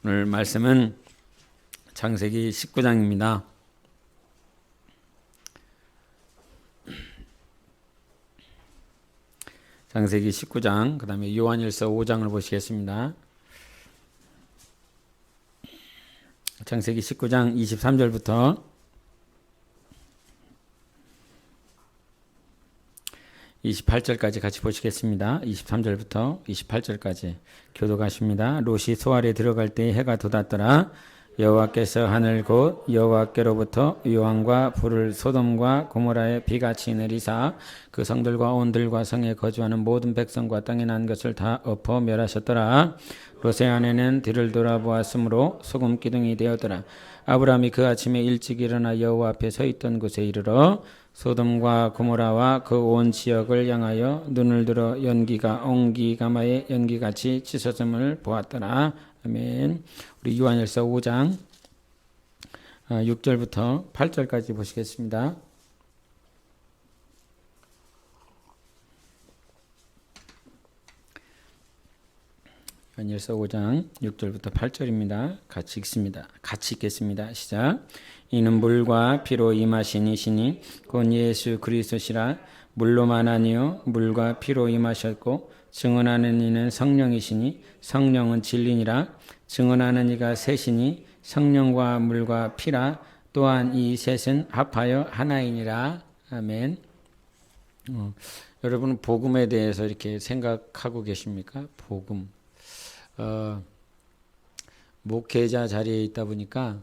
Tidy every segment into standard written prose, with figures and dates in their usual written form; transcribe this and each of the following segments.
오늘 말씀은 창세기 19장입니다. 창세기 19장, 그 다음에 요한일서 5장을 보시겠습니다. 창세기 19장 23절부터 28절까지 같이 보시겠습니다. 23절부터 28절까지 교독하십니다. 롯이 소알에 들어갈 때 해가 돋았더라. 여호와께서 하늘 곧 여호와께로부터 요한과 불을 소돔과 고모라에 비같이 내리사 그 성들과 온들과 성에 거주하는 모든 백성과 땅에 난 것을 다 엎어 멸하셨더라. 롯의 아내는 뒤를 돌아보았으므로 소금 기둥이 되었더라. 아브라함이 그 아침에 일찍 일어나 여호와 앞에 서 있던 곳에 이르러 소돔과 고모라와 그 온 지역을 향하여 눈을 들어 연기가 옹기가마의 연기같이 치솟음을 보았더라. 아멘. 우리 요한일서 5장 6절부터 8절까지 보시겠습니다. 요한일서 5장 6절부터 8절입니다. 같이 읽습니다. 같이 읽겠습니다. 시작. 이는 물과 피로 임하신 이시니 곧 예수 그리스도시라. 물로만 아니요 물과 피로 임하셨고 증언하는 이는 성령이시니 성령은 진리니라. 증언하는 이가 셋이니 성령과 물과 피라. 또한 이 셋은 합하여 하나이니라. 아멘. 여러분은 복음에 대해서 이렇게 생각하고 계십니까? 복음. 목회자 자리에 있다 보니까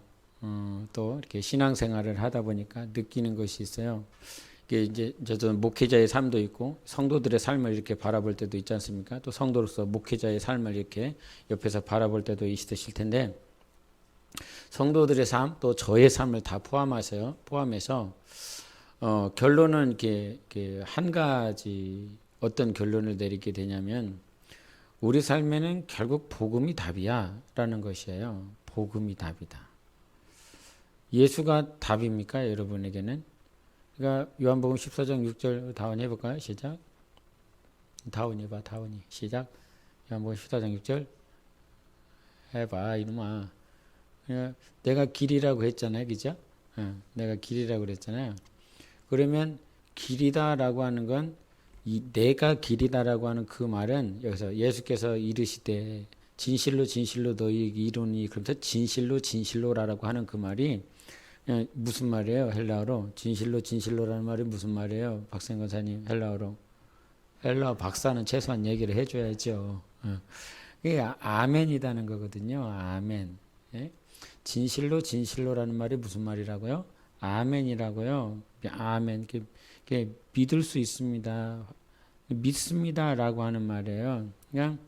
또 이렇게 신앙생활을 하다 보니까 느끼는 것이 있어요. 이게 이제 저도 목회자의 삶도 있고 성도들의 삶을 이렇게 바라볼 때도 있지 않습니까? 또 성도로서 목회자의 삶을 이렇게 옆에서 바라볼 때도 있으실 텐데 성도들의 삶 또 저의 삶을 다 포함해서 결론은 이렇게 한 가지 어떤 결론을 내리게 되냐면 우리 삶에는 결국 복음이 답이야 라는 것이에요. 복음이 답이다. 예수가 답입니까? 여러분에게는? 그러니까 요한복음 14장 6절 다운 해볼까요? 시작. 다운 해봐. 다운이. 시작. 요한복음 14장 6절 해봐 이놈아. 내가 길이라고 했잖아요. 그죠? 내가 길이라고 그랬잖아요. 그러면 길이다라고 하는 건 이 내가 길이다라고 하는 그 말은 여기서 예수께서 이르시되 진실로 진실로 너희에게 이르노니 그러면서 진실로 진실로라고 하는 그 말이 무슨 말이에요? 헬라어로 진실로 진실로라는 말이 무슨 말이에요? 박생 권사님 헬라어로 헬라어 박사는 최소한 얘기를 해줘야죠. 이게 아멘이라는 거거든요. 아멘. 예? 진실로 진실로라는 말이 무슨 말이라고요? 아멘이라고요. 아멘. 이게 믿을 수 있습니다. 믿습니다라고 하는 말이에요. 그냥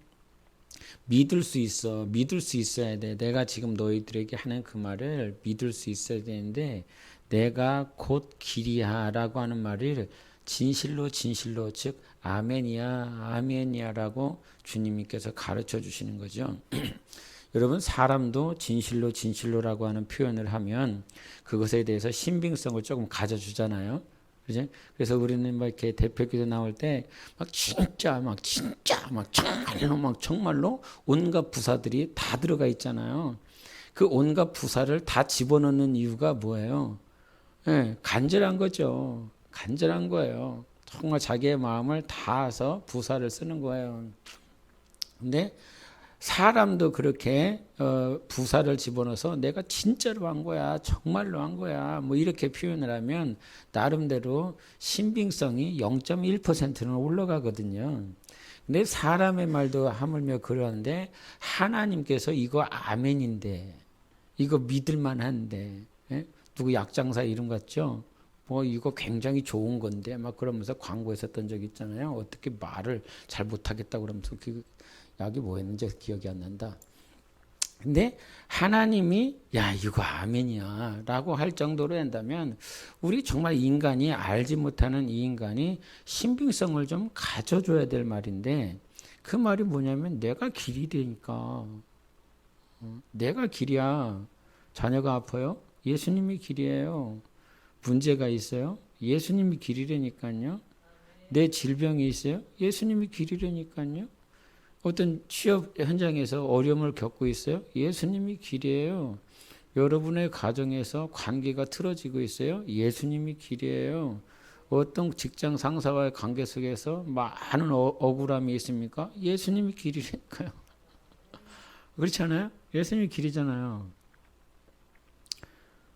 믿을 수 있어. 믿을 수 있어야 돼. 내가 지금 너희들에게 하는 그 말을 믿을 수 있어야 되는데 내가 곧 길이야라고 하는 말을 진실로 진실로 즉 아멘이야 아멘이야라고 주님께서 가르쳐 주시는 거죠. 여러분 사람도 진실로 진실로라고 하는 표현을 하면 그것에 대해서 신빙성을 조금 가져주잖아요. 그죠? 그래서 우리는 막 이렇게 대표기도 나올 때 막 진짜 막 정말로 온갖 부사들이 다 들어가 있잖아요. 그 온갖 부사를 다 집어넣는 이유가 뭐예요? 예, 간절한 거죠. 간절한 거예요. 정말 자기의 마음을 다해서 부사를 쓰는 거예요. 근데 사람도 그렇게 부사를 집어넣어서 내가 진짜로 한 거야 정말로 한 거야 뭐 이렇게 표현을 하면 나름대로 신빙성이 0.1%는 올라가거든요. 근데 사람의 말도 하물며 그러는데 하나님께서 이거 아멘인데 이거 믿을만한데 누구 약장사 이름 같죠? 뭐 이거 굉장히 좋은 건데 막 그러면서 광고에 썼던 적 있잖아요. 어떻게 말을 잘 못하겠다고 그러면서 그 약이 뭐였는지 기억이 안 난다. 근데 하나님이 야 이거 아멘이야 라고 할 정도로 한다면 우리 정말 인간이 알지 못하는 이 인간이 신빙성을 좀 가져줘야 될 말인데 그 말이 뭐냐면 내가 길이 되니까 내가 길이야. 자녀가 아파요? 예수님이 길이에요. 문제가 있어요? 예수님이 길이라니까요. 내 질병이 있어요? 예수님이 길이라니까요. 어떤 취업 현장에서 어려움을 겪고 있어요? 예수님이 길이에요. 여러분의 가정에서 관계가 틀어지고 있어요? 예수님이 길이에요. 어떤 직장 상사와의 관계 속에서 많은 억울함이 있습니까? 예수님이 길이니까요. 그렇지 않아요? 예수님이 길이잖아요.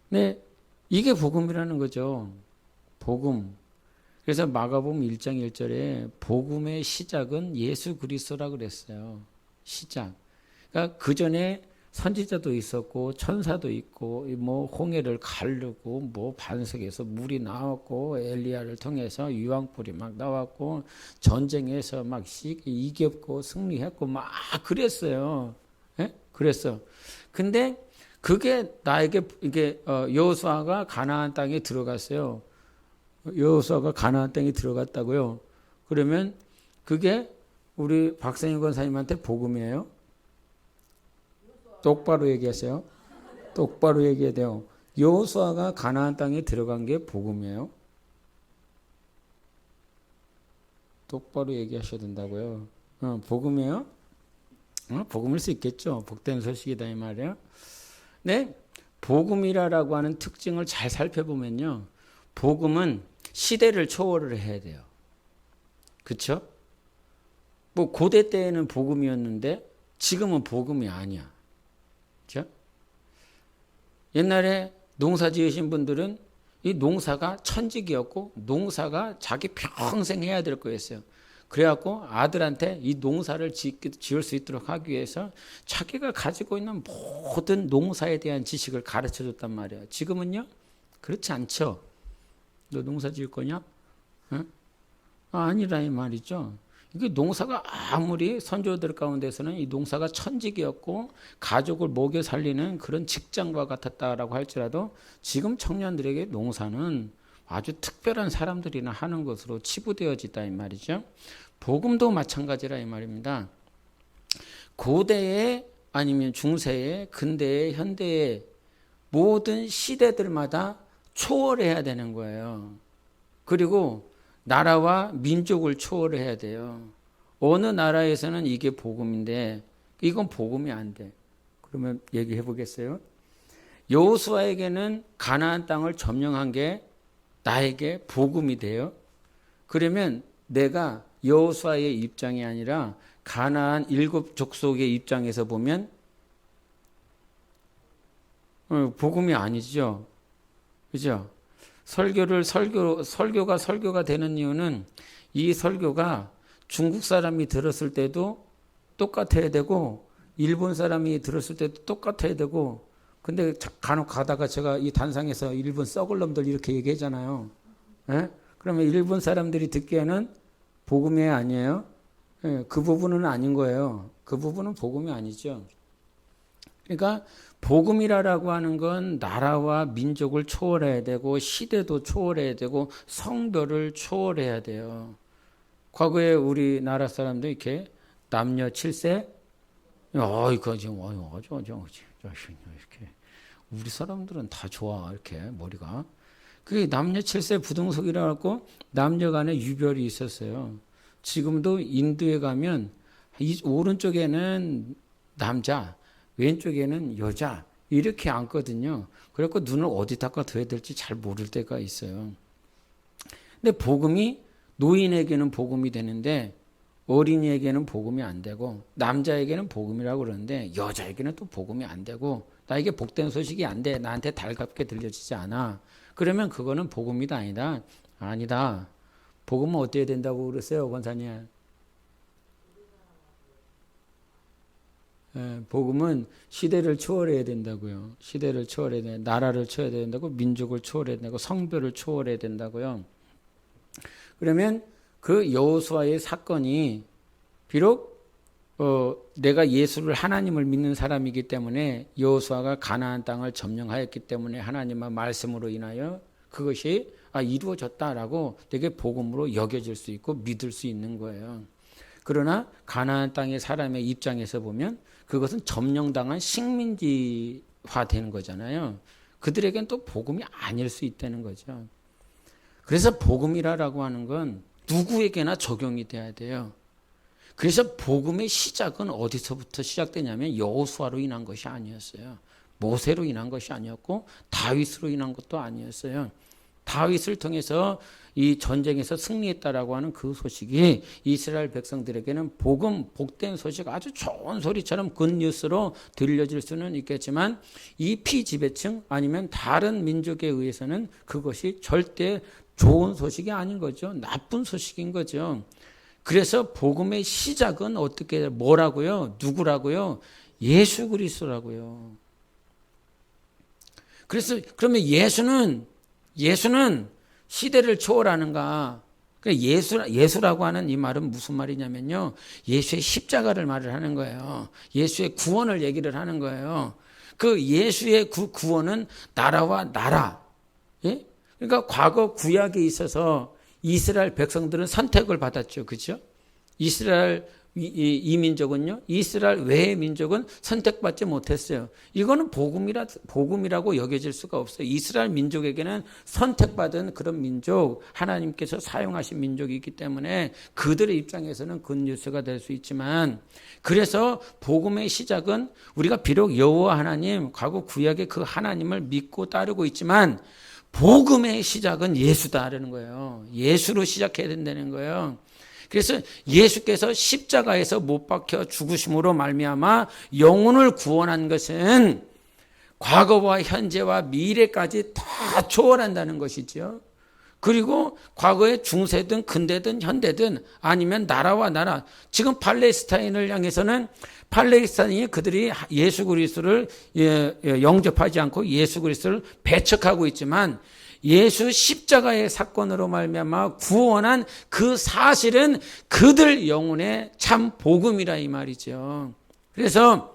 네, 이게 복음이라는 거죠. 복음. 그래서 마가복음 1장 1절에 복음의 시작은 예수 그리스도라 그랬어요. 시작. 그러니까 그 전에 선지자도 있었고 천사도 있고 뭐 홍해를 가르고 뭐 반석에서 물이 나왔고 엘리야를 통해서 유황불이 막 나왔고 전쟁에서 막 이겼고 승리했고 막 그랬어요. 예? 그랬어. 근데 그게 나에게 이게 여호수아가 가나안 땅에 들어갔어요. 여호수아가 가나안 땅에 들어갔다고요. 그러면 그게 우리 박성희 권사님한테 복음이에요. 똑바로 얘기하세요. 똑바로 얘기해야 돼요. 여호수아가 가나안 땅에 들어간 게 복음이에요. 똑바로 얘기하셔야 된다고요. 복음이에요? 복음일 수 있겠죠. 복된 소식이다 이 말이에요. 네, 복음이라고 하는 특징을 잘 살펴보면요. 복음은 시대를 초월을 해야 돼요. 그렇죠? 뭐 고대 때에는 복음이었는데 지금은 복음이 아니야. 그렇죠? 옛날에 농사 지으신 분들은 이 농사가 천직이었고 농사가 자기 평생 해야 될 거였어요. 그래갖고 아들한테 이 농사를 지을 수 있도록 하기 위해서 자기가 가지고 있는 모든 농사에 대한 지식을 가르쳐 줬단 말이에요. 지금은요? 그렇지 않죠. 너 농사 지을 거냐? 응? 아니라 이 말이죠. 이게 농사가 아무리 선조들 가운데서는 이 농사가 천직이었고 가족을 먹여 살리는 그런 직장과 같았다라고 할지라도 지금 청년들에게 농사는 아주 특별한 사람들이나 하는 것으로 치부되어지다 이 말이죠. 복음도 마찬가지라 이 말입니다. 고대에 아니면 중세에 근대에 현대에 모든 시대들마다 초월해야 되는 거예요. 그리고 나라와 민족을 초월해야 돼요. 어느 나라에서는 이게 복음인데 이건 복음이 안 돼. 그러면 얘기해 보겠어요. 여호수아에게는 가나안 땅을 점령한 게 나에게 복음이 돼요. 그러면 내가 여호수아의 입장이 아니라 가나안 7 족속의 입장에서 보면 복음이 아니죠. 그죠? 설교가 되는 이유는 이 설교가 중국 사람이 들었을 때도 똑같아야 되고 일본 사람이 들었을 때도 똑같아야 되고 근데 간혹 가다가 제가 이 단상에서 일본 썩을 놈들 이렇게 얘기하잖아요. 예? 그러면 일본 사람들이 듣기에는 복음이 아니에요? 예, 그 부분은 아닌 거예요. 그 부분은 복음이 아니죠. 그러니까 복음이라고 하는 건 나라와 민족을 초월해야 되고 시대도 초월해야 되고 성별을 초월해야 돼요. 과거에 우리나라 사람도 이렇게 남녀 7세 이거 지금 이렇게 우리 사람들은 다 좋아 이렇게 머리가 그게 남녀 7세 부등석이라고 하고 남녀 간에 유별이 있었어요. 지금도 인도에 가면 이 오른쪽에는 남자 왼쪽에는 여자 이렇게 앉거든요. 그래서 눈을 어디다가 둬야 될지 잘 모를 때가 있어요. 근데 복음이 노인에게는 복음이 되는데 어린이에게는 복음이 안 되고 남자에게는 복음이라고 그러는데 여자에게는 또 복음이 안 되고 나에게 복된 소식이 안 돼. 나한테 달갑게 들려지지 않아. 그러면 그거는 복음이다 아니다. 아니다. 복음은 어때야 된다고 그랬어요, 권사님? 복음은 시대를 초월해야 된다고요. 시대를 초월해야 된다. 나라를 초월해야 된다고 민족을 초월해야 된다고 성별을 초월해야 된다고요. 그러면 그 여호수아의 사건이 비록 내가 예수를 하나님을 믿는 사람이기 때문에 여호수아가 가나안 땅을 점령하였기 때문에 하나님의 말씀으로 인하여 그것이 이루어졌다라고 되게 복음으로 여겨질 수 있고 믿을 수 있는 거예요. 그러나 가나안 땅의 사람의 입장에서 보면 그것은 점령당한 식민지화 되는 거잖아요. 그들에겐 또 복음이 아닐 수 있다는 거죠. 그래서 복음이라고 하는 건 누구에게나 적용이 돼야 돼요. 그래서 복음의 시작은 어디서부터 시작되냐면 여호수아로 인한 것이 아니었어요. 모세로 인한 것이 아니었고 다윗으로 인한 것도 아니었어요. 다윗을 통해서 이 전쟁에서 승리했다라고 하는 그 소식이 이스라엘 백성들에게는 복된 소식, 아주 좋은 소리처럼 굿뉴스로 들려질 수는 있겠지만 이 피지배층 아니면 다른 민족에 의해서는 그것이 절대 좋은 소식이 아닌 거죠. 나쁜 소식인 거죠. 그래서 복음의 시작은 어떻게 뭐라고요? 누구라고요? 예수 그리스도라고요. 그래서 그러면 예수는 시대를 초월하는가? 예수라고 하는 이 말은 무슨 말이냐면요, 예수의 십자가를 말을 하는 거예요. 예수의 구원을 얘기를 하는 거예요. 그 예수의 구원은 나라와 나라. 예? 그러니까 과거 구약에 있어서 이스라엘 백성들은 선택을 받았죠. 그렇죠? 이스라엘 이 민족은요, 이스라엘 외의 민족은 선택받지 못했어요. 이거는 복음이라고 여겨질 수가 없어요. 이스라엘 민족에게는 선택받은 그런 민족, 하나님께서 사용하신 민족이기 때문에 그들의 입장에서는 굿뉴스가 될 수 있지만, 그래서 복음의 시작은 우리가 비록 여호와 하나님, 과거 구약의 그 하나님을 믿고 따르고 있지만 복음의 시작은 예수다라는 거예요. 예수로 시작해야 된다는 거예요. 그래서 예수께서 십자가에서 못 박혀 죽으심으로 말미암아 영혼을 구원한 것은 과거와 현재와 미래까지 다 초월한다는 것이죠. 그리고 과거의 중세든 근대든 현대든 아니면 나라와 나라, 지금 팔레스타인을 향해서는 팔레스타인이 그들이 예수 그리스도를 영접하지 않고 예수 그리스도를 배척하고 있지만 예수 십자가의 사건으로 말미암아 구원한 그 사실은 그들 영혼의 참 복음이라 이 말이죠. 그래서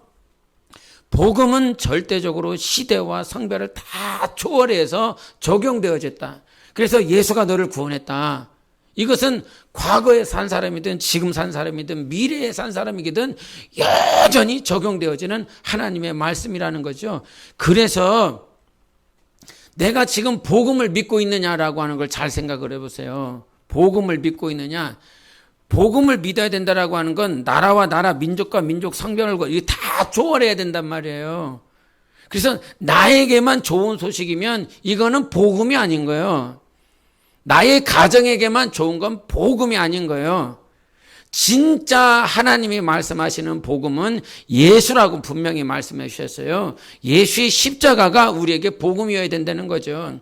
복음은 절대적으로 시대와 성별을 다 초월해서 적용되어졌다. 그래서 예수가 너를 구원했다. 이것은 과거에 산 사람이든 지금 산 사람이든 미래에 산 사람이든 여전히 적용되어지는 하나님의 말씀이라는 거죠. 그래서 내가 지금 복음을 믿고 있느냐라고 하는 걸 잘 생각을 해보세요. 복음을 믿고 있느냐. 복음을 믿어야 된다라고 하는 건 나라와 나라, 민족과 민족, 성별을 이거 다 초월해야 된단 말이에요. 그래서 나에게만 좋은 소식이면 이거는 복음이 아닌 거예요. 나의 가정에게만 좋은 건 복음이 아닌 거예요. 진짜 하나님이 말씀하시는 복음은 예수라고 분명히 말씀해 주셨어요. 예수의 십자가가 우리에게 복음이어야 된다는 거죠.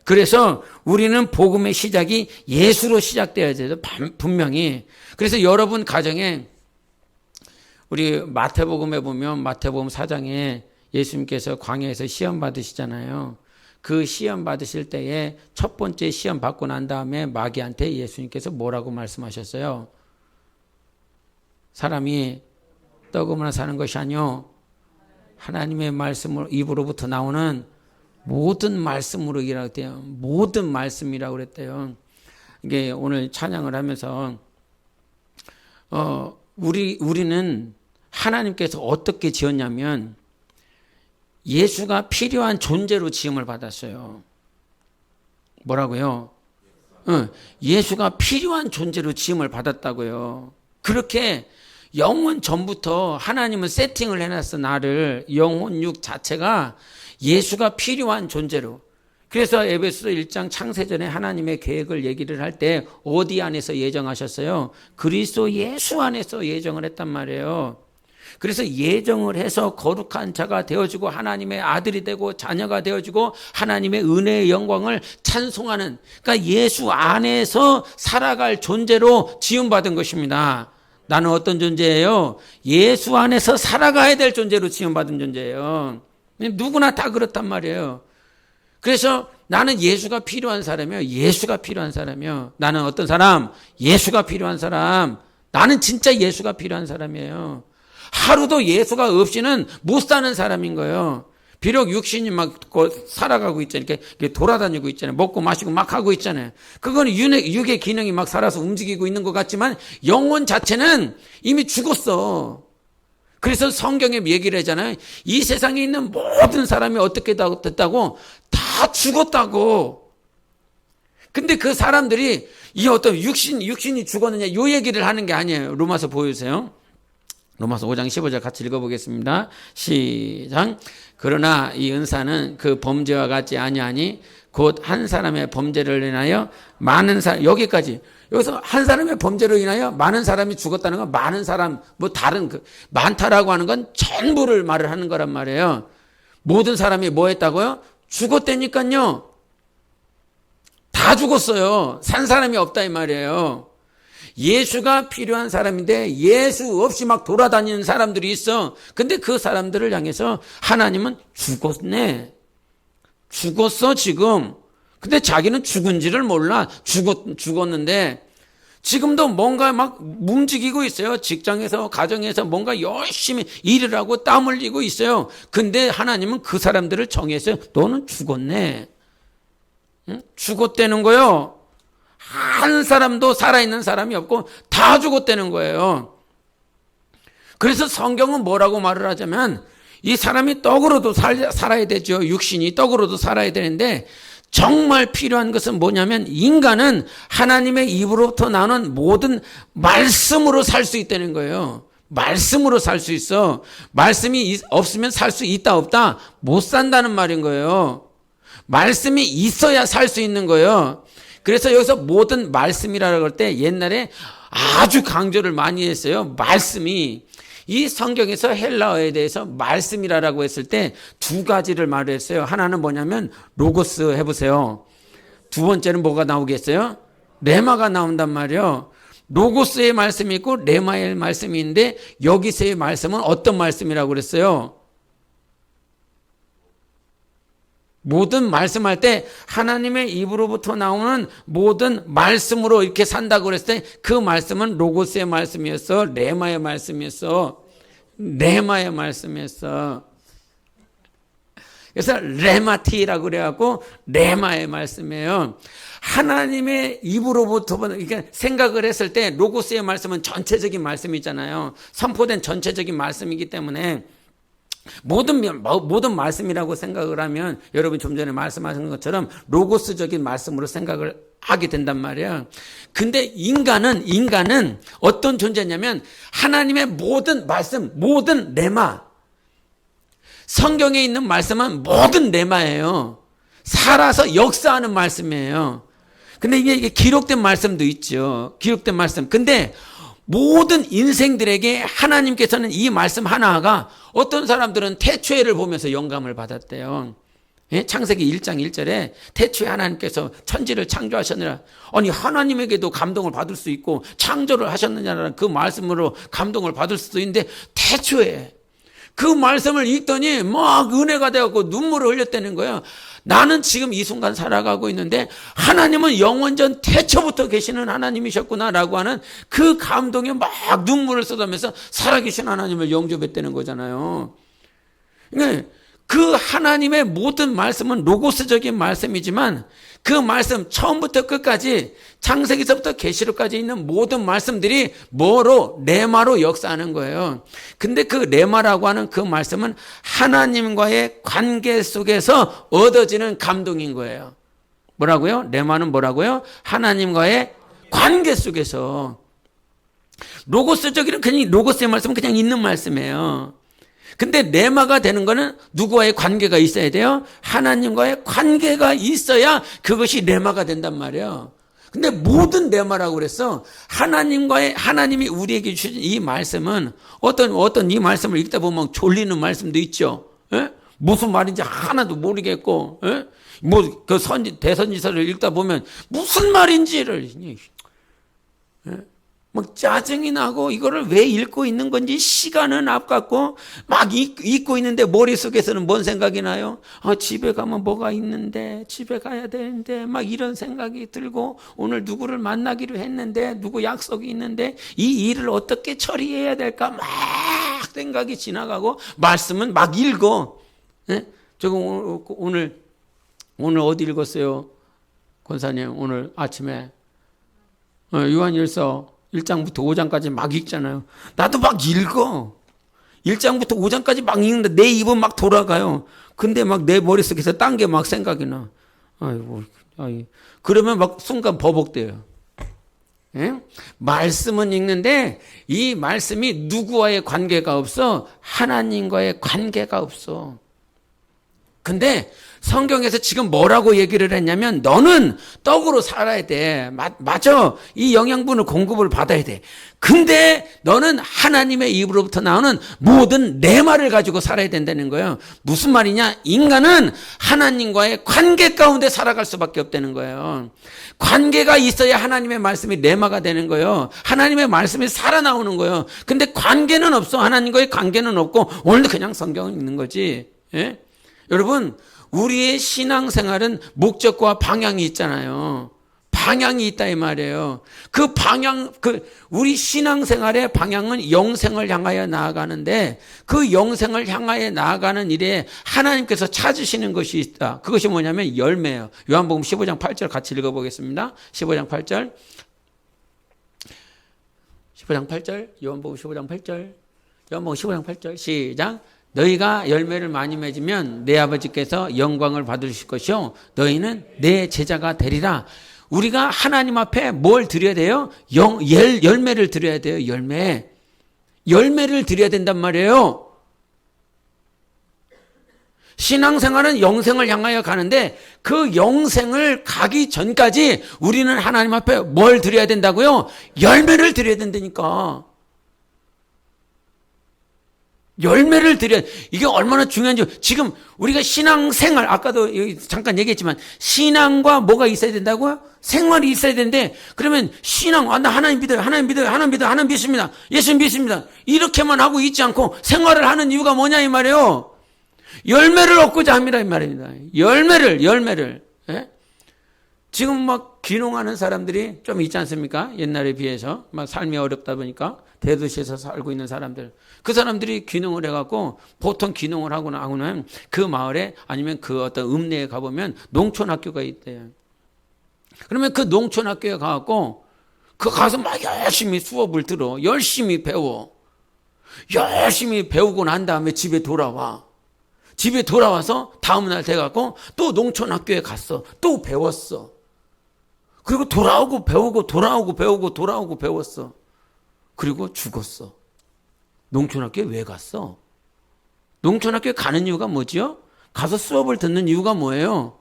그래서 우리는 복음의 시작이 예수로 시작되어야 돼요. 분명히. 그래서 여러분 가정에 우리 마태복음에 보면 마태복음 4장에 예수님께서 광야에서 시험 받으시잖아요. 그 시험 받으실 때에 첫 번째 시험 받고 난 다음에 마귀한테 예수님께서 뭐라고 말씀하셨어요? 사람이 떡으로만 사는 것이 아니요 하나님의 말씀으로 입으로부터 나오는 모든 말씀으로 이라고 했대요. 모든 말씀이라고 그랬대요. 이게 오늘 찬양을 하면서 우리는 하나님께서 어떻게 지었냐면 예수가 필요한 존재로 지음을 받았어요. 뭐라고요? 예수가 필요한 존재로 지음을 받았다고요. 그렇게 영원 전부터 하나님은 세팅을 해놨어. 나를 영혼 육 자체가 예수가 필요한 존재로. 그래서 에베소서 1장 창세전에 하나님의 계획을 얘기를 할 때 어디 안에서 예정하셨어요? 그리스도 예수 안에서 예정을 했단 말이에요. 그래서 예정을 해서 거룩한 자가 되어지고 하나님의 아들이 되고 자녀가 되어지고 하나님의 은혜의 영광을 찬송하는, 그러니까 예수 안에서 살아갈 존재로 지음받은 것입니다. 나는 어떤 존재예요? 예수 안에서 살아가야 될 존재로 지음받은 존재예요. 누구나 다 그렇단 말이에요. 그래서 나는 예수가 필요한 사람이요. 예수가 필요한 사람이요. 나는 어떤 사람? 예수가 필요한 사람. 나는 진짜 예수가 필요한 사람이에요. 하루도 예수가 없이는 못 사는 사람인 거예요. 비록 육신이 막 살아가고 있잖아요. 이렇게 돌아다니고 있잖아요. 먹고 마시고 막 하고 있잖아요. 그건 육의 기능이 막 살아서 움직이고 있는 것 같지만 영혼 자체는 이미 죽었어. 그래서 성경에 얘기를 하잖아요. 이 세상에 있는 모든 사람이 어떻게 됐다고? 다 죽었다고. 근데 그 사람들이 이 어떤 육신이 죽었느냐 요 얘기를 하는 게 아니에요. 로마서 보여주세요. 로마서 5장 15절 같이 읽어보겠습니다. 시작. 그러나 이 은사는 그 범죄와 같지 아니하니 곧 한 사람의 범죄를 인하여 많은 사람, 여기까지. 여기서 한 사람의 범죄로 인하여 많은 사람이 죽었다는 건 많은 사람, 뭐 다른 많다라고 하는 건 전부를 말을 하는 거란 말이에요. 모든 사람이 뭐 했다고요? 죽었다니까요. 다 죽었어요. 산 사람이 없다 이 말이에요. 예수가 필요한 사람인데 예수 없이 막 돌아다니는 사람들이 있어. 근데 그 사람들을 향해서 하나님은 죽었네. 죽었어 지금. 근데 자기는 죽은지를 몰라. 죽었는데 지금도 뭔가 막 움직이고 있어요. 직장에서 가정에서 뭔가 열심히 일을 하고 땀 흘리고 있어요. 근데 하나님은 그 사람들을 정했어요. 너는 죽었네. 응? 죽었다는 거요. 한 사람도 살아있는 사람이 없고 다 죽었다는 거예요. 그래서 성경은 뭐라고 말을 하자면 이 사람이 떡으로도 살아야 되죠. 육신이 떡으로도 살아야 되는데 정말 필요한 것은 뭐냐면 인간은 하나님의 입으로부터 나오는 모든 말씀으로 살 수 있다는 거예요. 말씀으로 살 수 있어. 말씀이 없으면 살 수 있다 없다? 못 산다는 말인 거예요. 말씀이 있어야 살 수 있는 거예요. 그래서 여기서 모든 말씀이라고 할 때 옛날에 아주 강조를 많이 했어요. 말씀이. 이 성경에서 헬라어에 대해서 말씀이라고 했을 때 두 가지를 말했어요. 하나는 뭐냐면 로고스 해보세요. 두 번째는 뭐가 나오겠어요? 레마가 나온단 말이에요. 로고스의 말씀이 있고 레마의 말씀이 있는데 여기서의 말씀은 어떤 말씀이라고 그랬어요? 모든 말씀할 때 하나님의 입으로부터 나오는 모든 말씀으로 이렇게 산다고 그랬을 때 그 말씀은 로고스의 말씀이었어. 레마의 말씀이었어. 레마의 말씀이었어. 그래서 레마티라고 그래갖고 레마의 말씀이에요. 하나님의 입으로부터 그러니까 생각을 했을 때 로고스의 말씀은 전체적인 말씀이잖아요. 선포된 전체적인 말씀이기 때문에 모든 말씀이라고 생각을 하면 여러분 좀 전에 말씀하신 것처럼 로고스적인 말씀으로 생각을 하게 된단 말이에요. 근데 인간은 어떤 존재냐면 하나님의 모든 말씀, 모든 레마. 성경에 있는 말씀은 모든 레마예요. 살아서 역사하는 말씀이에요. 근데 이게 기록된 말씀도 있죠. 기록된 말씀. 근데 모든 인생들에게 하나님께서는 이 말씀 하나가 어떤 사람들은 태초에를 보면서 영감을 받았대요. 예? 창세기 1장 1절에 태초에 하나님께서 천지를 창조하셨느라 아니 하나님에게도 감동을 받을 수 있고 창조를 하셨느냐라는 그 말씀으로 감동을 받을 수도 있는데 태초에 그 말씀을 읽더니 막 은혜가 되었고 눈물을 흘렸다는 거예요. 나는 지금 이 순간 살아가고 있는데 하나님은 영원전 태초부터 계시는 하나님이셨구나라고 하는 그 감동에 막 눈물을 쏟아면서 살아계신 하나님을 영접했다는 거잖아요. 그러니까 그 하나님의 모든 말씀은 로고스적인 말씀이지만 그 말씀 처음부터 끝까지 창세기서부터 계시록까지 있는 모든 말씀들이 뭐로? 레마로 역사하는 거예요. 근데 그 레마라고 하는 그 말씀은 하나님과의 관계 속에서 얻어지는 감동인 거예요. 뭐라고요? 레마는 뭐라고요? 하나님과의 관계 속에서. 로고스적인 그냥 로고스의 말씀은 그냥 있는 말씀이에요. 근데 레마가 되는 거는 누구와의 관계가 있어야 돼요? 하나님과의 관계가 있어야 그것이 레마가 된단 말이에요. 근데 모든 레마라고 그랬어. 하나님이 우리에게 주신 이 말씀은 어떤 이 말씀을 읽다 보면 졸리는 말씀도 있죠. 예? 무슨 말인지 하나도 모르겠고, 예? 그 대선지서를 읽다 보면 무슨 말인지를, 예? 막 짜증이 나고 이거를 왜 읽고 있는 건지 시간은 아깝고 막 읽고 있는데 머릿속에서는 뭔 생각이 나요? 집에 가면 뭐가 있는데 집에 가야 되는데 막 이런 생각이 들고 오늘 누구를 만나기로 했는데 누구 약속이 있는데 이 일을 어떻게 처리해야 될까 막 생각이 지나가고 말씀은 막 읽어. 네? 저거 오늘 어디 읽었어요? 권사님 오늘 아침에 요한일서 1장부터 5장까지 막 읽잖아요. 나도 막 읽어. 1장부터 5장까지 막 읽는데 내 입은 막 돌아가요. 근데 막 내 머릿속에서 딴 게 막 생각이 나. 아이고, 그러면 막 순간 버벅대요. 예? 말씀은 읽는데 이 말씀이 누구와의 관계가 없어. 하나님과의 관계가 없어. 근데 성경에서 지금 뭐라고 얘기를 했냐면 너는 떡으로 살아야 돼. 맞아. 이 영양분을 공급을 받아야 돼. 근데 너는 하나님의 입으로부터 나오는 모든 내 말을 가지고 살아야 된다는 거예요. 무슨 말이냐? 인간은 하나님과의 관계 가운데 살아갈 수밖에 없다는 거예요. 관계가 있어야 하나님의 말씀이 레마가 되는 거예요. 하나님의 말씀이 살아나오는 거예요. 근데 관계는 없어. 하나님과의 관계는 없고 오늘도 그냥 성경을 읽는 거지. 예? 여러분, 우리의 신앙생활은 목적과 방향이 있잖아요. 방향이 있다 이 말이에요. 그 방향, 우리 신앙생활의 방향은 영생을 향하여 나아가는데 그 영생을 향하여 나아가는 일에 하나님께서 찾으시는 것이 있다. 그것이 뭐냐면 열매예요. 요한복음 15장 8절 같이 읽어보겠습니다. 15장 8절. 15장 8절. 요한복음 15장 8절. 요한복음 15장 8절. 시작. 너희가 열매를 많이 맺으면 내 아버지께서 영광을 받으실 것이요 너희는 내 제자가 되리라. 우리가 하나님 앞에 뭘 드려야 돼요? 열매를 드려야 돼요. 열매를 드려야 된단 말이에요. 신앙생활은 영생을 향하여 가는데 그 영생을 가기 전까지 우리는 하나님 앞에 뭘 드려야 된다고요? 열매를 드려야 된다니까. 열매를 드려야, 이게 얼마나 중요한지. 지금 우리가 신앙생활, 아까도 잠깐 얘기했지만 신앙과 뭐가 있어야 된다고요? 생활이 있어야 되는데, 그러면 신앙, 나 하나님 믿어요, 하나님 믿어요, 하나님 믿어요, 하나님 믿습니다, 예수 믿습니다, 이렇게만 하고 있지 않고 생활을 하는 이유가 뭐냐 이 말이에요. 열매를 얻고자 합니다 이 말입니다. 열매를. 예? 지금 막 귀농하는 사람들이 좀 있지 않습니까? 옛날에 비해서 막 삶이 어렵다 보니까 대도시에서 살고 있는 사람들, 그 사람들이 귀농을 해갖고 보통 귀농을 하고 나면 그 마을에 아니면 그 어떤 읍내에 가보면 농촌 학교가 있대요. 그러면 그 농촌 학교에 가갖고 그 가서 막 열심히 수업을 들어, 열심히 배워, 열심히 배우고 난 다음에 집에 돌아와. 집에 돌아와서 다음날 돼갖고 또 농촌 학교에 갔어, 또 배웠어. 그리고 돌아오고 배우고 돌아오고 배우고 돌아오고 배웠어. 그리고 죽었어. 농촌학교에 왜 갔어? 농촌학교에 가는 이유가 뭐지요? 가서 수업을 듣는 이유가 뭐예요?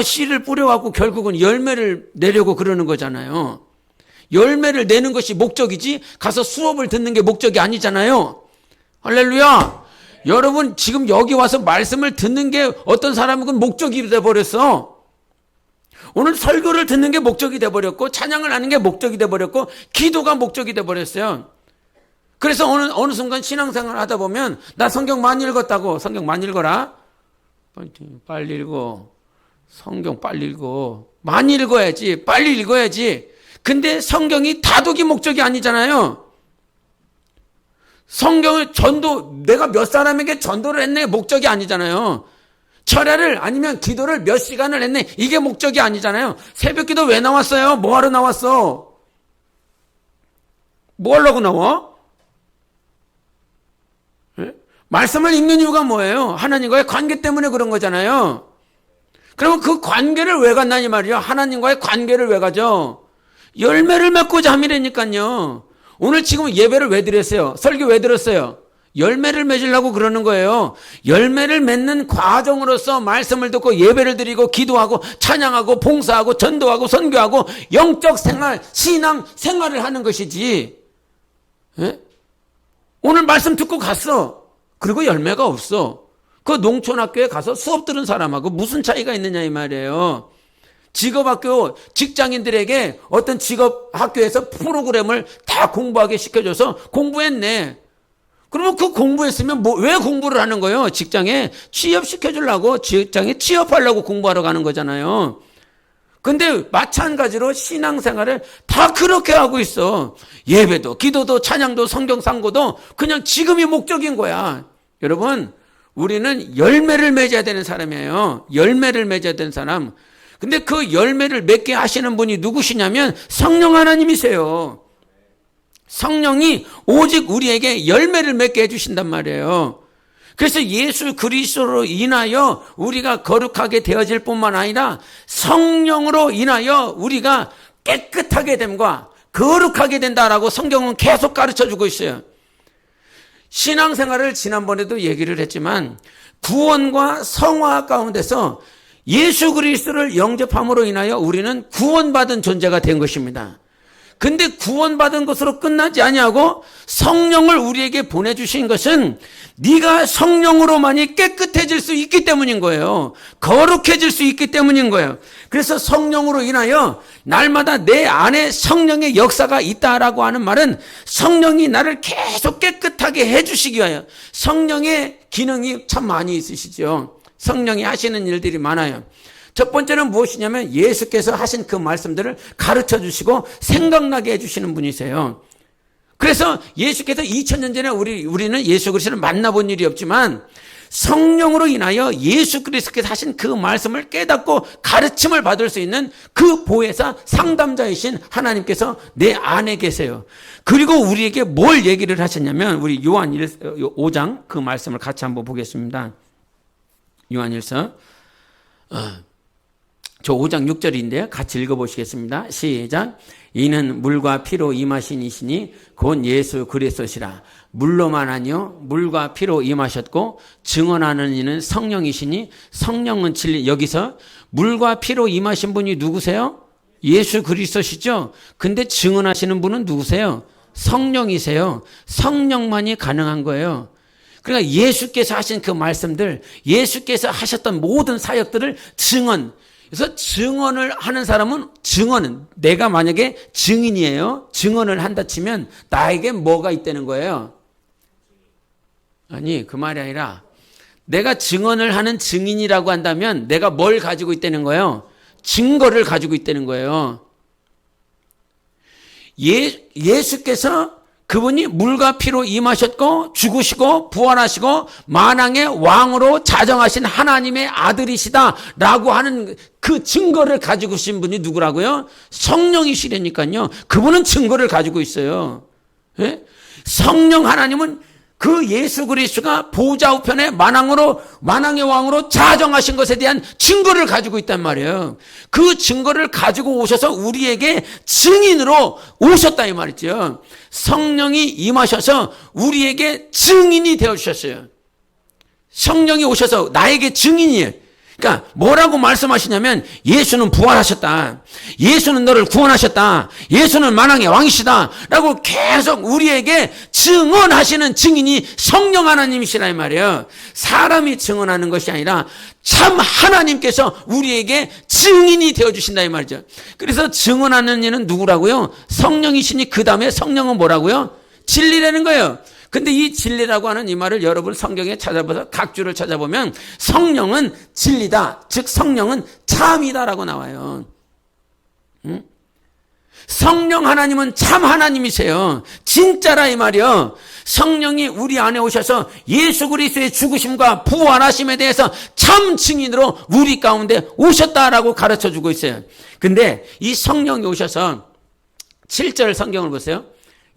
씨를 뿌려갖고 결국은 열매를 내려고 그러는 거잖아요. 열매를 내는 것이 목적이지 가서 수업을 듣는 게 목적이 아니잖아요. 할렐루야. 여러분 지금 여기 와서 말씀을 듣는 게 어떤 사람은 목적이 돼버렸어. 오늘 설교를 듣는 게 목적이 돼버렸고 찬양을 하는 게 목적이 돼버렸고 기도가 목적이 돼버렸어요. 그래서 어느 순간 신앙생활을 하다 보면 나 성경 많이 읽었다고. 성경 많이 읽어라. 빨리 읽어. 성경 빨리 읽어. 많이 읽어야지. 빨리 읽어야지. 근데 성경이 다독이 목적이 아니잖아요. 성경을 내가 몇 사람에게 전도를 했네 목적이 아니잖아요. 철야를 아니면 기도를 몇 시간을 했네 이게 목적이 아니잖아요. 새벽 기도 왜 나왔어요? 뭐 하러 나왔어? 뭐 하려고 나와? 네? 말씀을 읽는 이유가 뭐예요? 하나님과의 관계 때문에 그런 거잖아요. 그러면 그 관계를 왜 갖나니 말이죠. 하나님과의 관계를 왜 가져? 열매를 맺고자 함이라니까요. 오늘 지금 예배를 왜 드렸어요? 설교 왜 들었어요? 열매를 맺으려고 그러는 거예요. 열매를 맺는 과정으로서 말씀을 듣고 예배를 드리고 기도하고 찬양하고 봉사하고 전도하고 선교하고 영적 생활, 신앙 생활을 하는 것이지. 예? 오늘 말씀 듣고 갔어. 그리고 열매가 없어. 그 농촌학교에 가서 수업 들은 사람하고 무슨 차이가 있느냐 이 말이에요. 직업학교 직장인들에게 어떤 직업학교에서 프로그램을 다 공부하게 시켜줘서 공부했네. 그러면 그 공부했으면 왜 공부를 하는 거예요? 직장에 취업시켜주려고, 직장에 취업하려고 공부하러 가는 거잖아요. 근데 마찬가지로 신앙생활을 다 그렇게 하고 있어. 예배도, 기도도, 찬양도, 성경 상고도 그냥 지금이 목적인 거야. 여러분, 우리는 열매를 맺어야 되는 사람이에요. 열매를 맺어야 되는 사람. 근데 그 열매를 맺게 하시는 분이 누구시냐면 성령 하나님이세요. 성령이 오직 우리에게 열매를 맺게 해주신단 말이에요. 그래서 예수 그리스도로 인하여 우리가 거룩하게 되어질 뿐만 아니라 성령으로 인하여 우리가 깨끗하게 됨과 거룩하게 된다라고 성경은 계속 가르쳐주고 있어요. 신앙생활을 지난번에도 얘기를 했지만 구원과 성화 가운데서 예수 그리스도를 영접함으로 인하여 우리는 구원받은 존재가 된 것입니다. 근데 구원받은 것으로 끝나지 아니하고 성령을 우리에게 보내주신 것은 네가 성령으로만이 깨끗해질 수 있기 때문인 거예요. 거룩해질 수 있기 때문인 거예요. 그래서 성령으로 인하여 날마다 내 안에 성령의 역사가 있다라고 하는 말은 성령이 나를 계속 깨끗하게 해주시기 위하여 성령의 기능이 참 많이 있으시죠. 성령이 하시는 일들이 많아요. 첫 번째는 무엇이냐면 예수께서 하신 그 말씀들을 가르쳐 주시고 생각나게 해주시는 분이세요. 그래서 예수께서 2000년 전에 우리는 예수 그리스도를 만나본 일이 없지만 성령으로 인하여 예수 그리스도께서 하신 그 말씀을 깨닫고 가르침을 받을 수 있는 그 보혜사 상담자이신 하나님께서 내 안에 계세요. 그리고 우리에게 뭘 얘기를 하셨냐면 우리 요한 5장 그 말씀을 같이 한번 보겠습니다. 요한일서 저 5장 6절인데요. 같이 읽어보시겠습니다. 시작. 이는 물과 피로 임하신 이시니 곧 예수 그리스도시라. 물로만 아니요 물과 피로 임하셨고 증언하는 이는 성령이시니 성령은 진리. 여기서 물과 피로 임하신 분이 누구세요? 예수 그리스도시죠. 근데 증언하시는 분은 누구세요? 성령이세요. 성령만이 가능한 거예요. 그러니까 예수께서 하신 그 말씀들, 예수께서 하셨던 모든 사역들을 증언. 그래서 증언을 하는 사람은 증언은 내가 만약에 증인이에요. 증언을 한다 치면 나에게 뭐가 있다는 거예요? 아니 그 말이 아니라 내가 증언을 하는 증인이라고 한다면 내가 뭘 가지고 있다는 거예요? 증거를 가지고 있다는 거예요. 예수께서 그분이 물과 피로 임하셨고 죽으시고 부활하시고 만왕의 왕으로 자정하신 하나님의 아들이시다라고 하는 그 증거를 가지고 계신 분이 누구라고요? 성령이시라니까요. 그분은 증거를 가지고 있어요. 예? 성령 하나님은 그 예수 그리스도가 보좌 우편에 만왕의 왕으로 자정하신 것에 대한 증거를 가지고 있단 말이에요. 그 증거를 가지고 오셔서 우리에게 증인으로 오셨다 이 말이죠. 성령이 임하셔서 우리에게 증인이 되어 주셨어요. 성령이 오셔서 나에게 증인이에요. 그러니까 뭐라고 말씀하시냐면 예수는 부활하셨다. 예수는 너를 구원하셨다. 예수는 만왕의 왕이시다. 라고 계속 우리에게 증언하시는 증인이 성령 하나님이시라 이 말이에요. 사람이 증언하는 것이 아니라 참 하나님께서 우리에게 증인이 되어주신다 이 말이죠. 그래서 증언하는 이는 누구라고요? 성령이시니 그 다음에 성령은 뭐라고요? 진리라는 거예요. 근데 이 진리라고 하는 이 말을 여러분 성경에 찾아봐서 각 줄을 찾아보면 성령은 진리다. 즉 성령은 참이다라고 나와요. 응? 성령 하나님은 참 하나님이세요. 진짜라 이 말이요. 성령이 우리 안에 오셔서 예수 그리스도의 죽으심과 부활하심에 대해서 참 증인으로 우리 가운데 오셨다라고 가르쳐주고 있어요. 근데 이 성령이 오셔서 7절 성경을 보세요.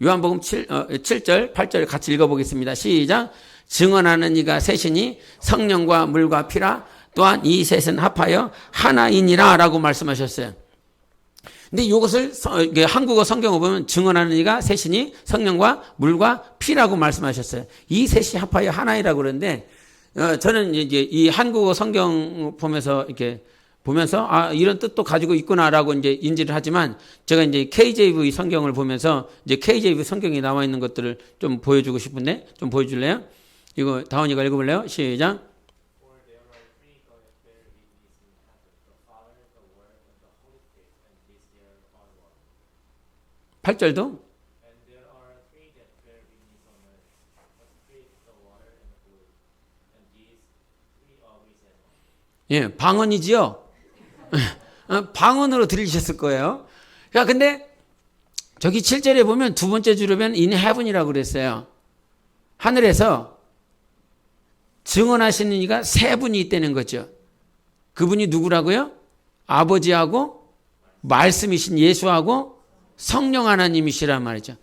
요한복음 7절, 8절 같이 읽어보겠습니다. 시작. 증언하는 이가 셋이니 성령과 물과 피라. 또한 이 셋은 합하여 하나이니라 라고 말씀하셨어요. 근데 이것을 한국어 성경을 보면 증언하는 이가 셋이니 성령과 물과 피라고 말씀하셨어요. 이 셋이 합하여 하나이라고 그러는데 저는 이제 이 한국어 성경 보면서 이런 뜻도 가지고 있구나라고 이제 인지를 하지만 제가 이제 KJV 성경을 보면서 이제 KJV 성경에 나와 있는 것들을 좀 보여주고 싶은데 좀 보여줄래요? 이거 다원이가 읽어볼래요? 시작. 8절도 예, 방언이지요. 방언으로 들리셨을 거예요. 자, 근데 저기 7절에 보면 두 번째 줄에 보면 in heaven이라고 그랬어요. 하늘에서 증언하시는 이가 세 분이 있다는 거죠. 그분이 누구라고요? 아버지하고 말씀이신 예수하고 성령 하나님이시란 말이죠.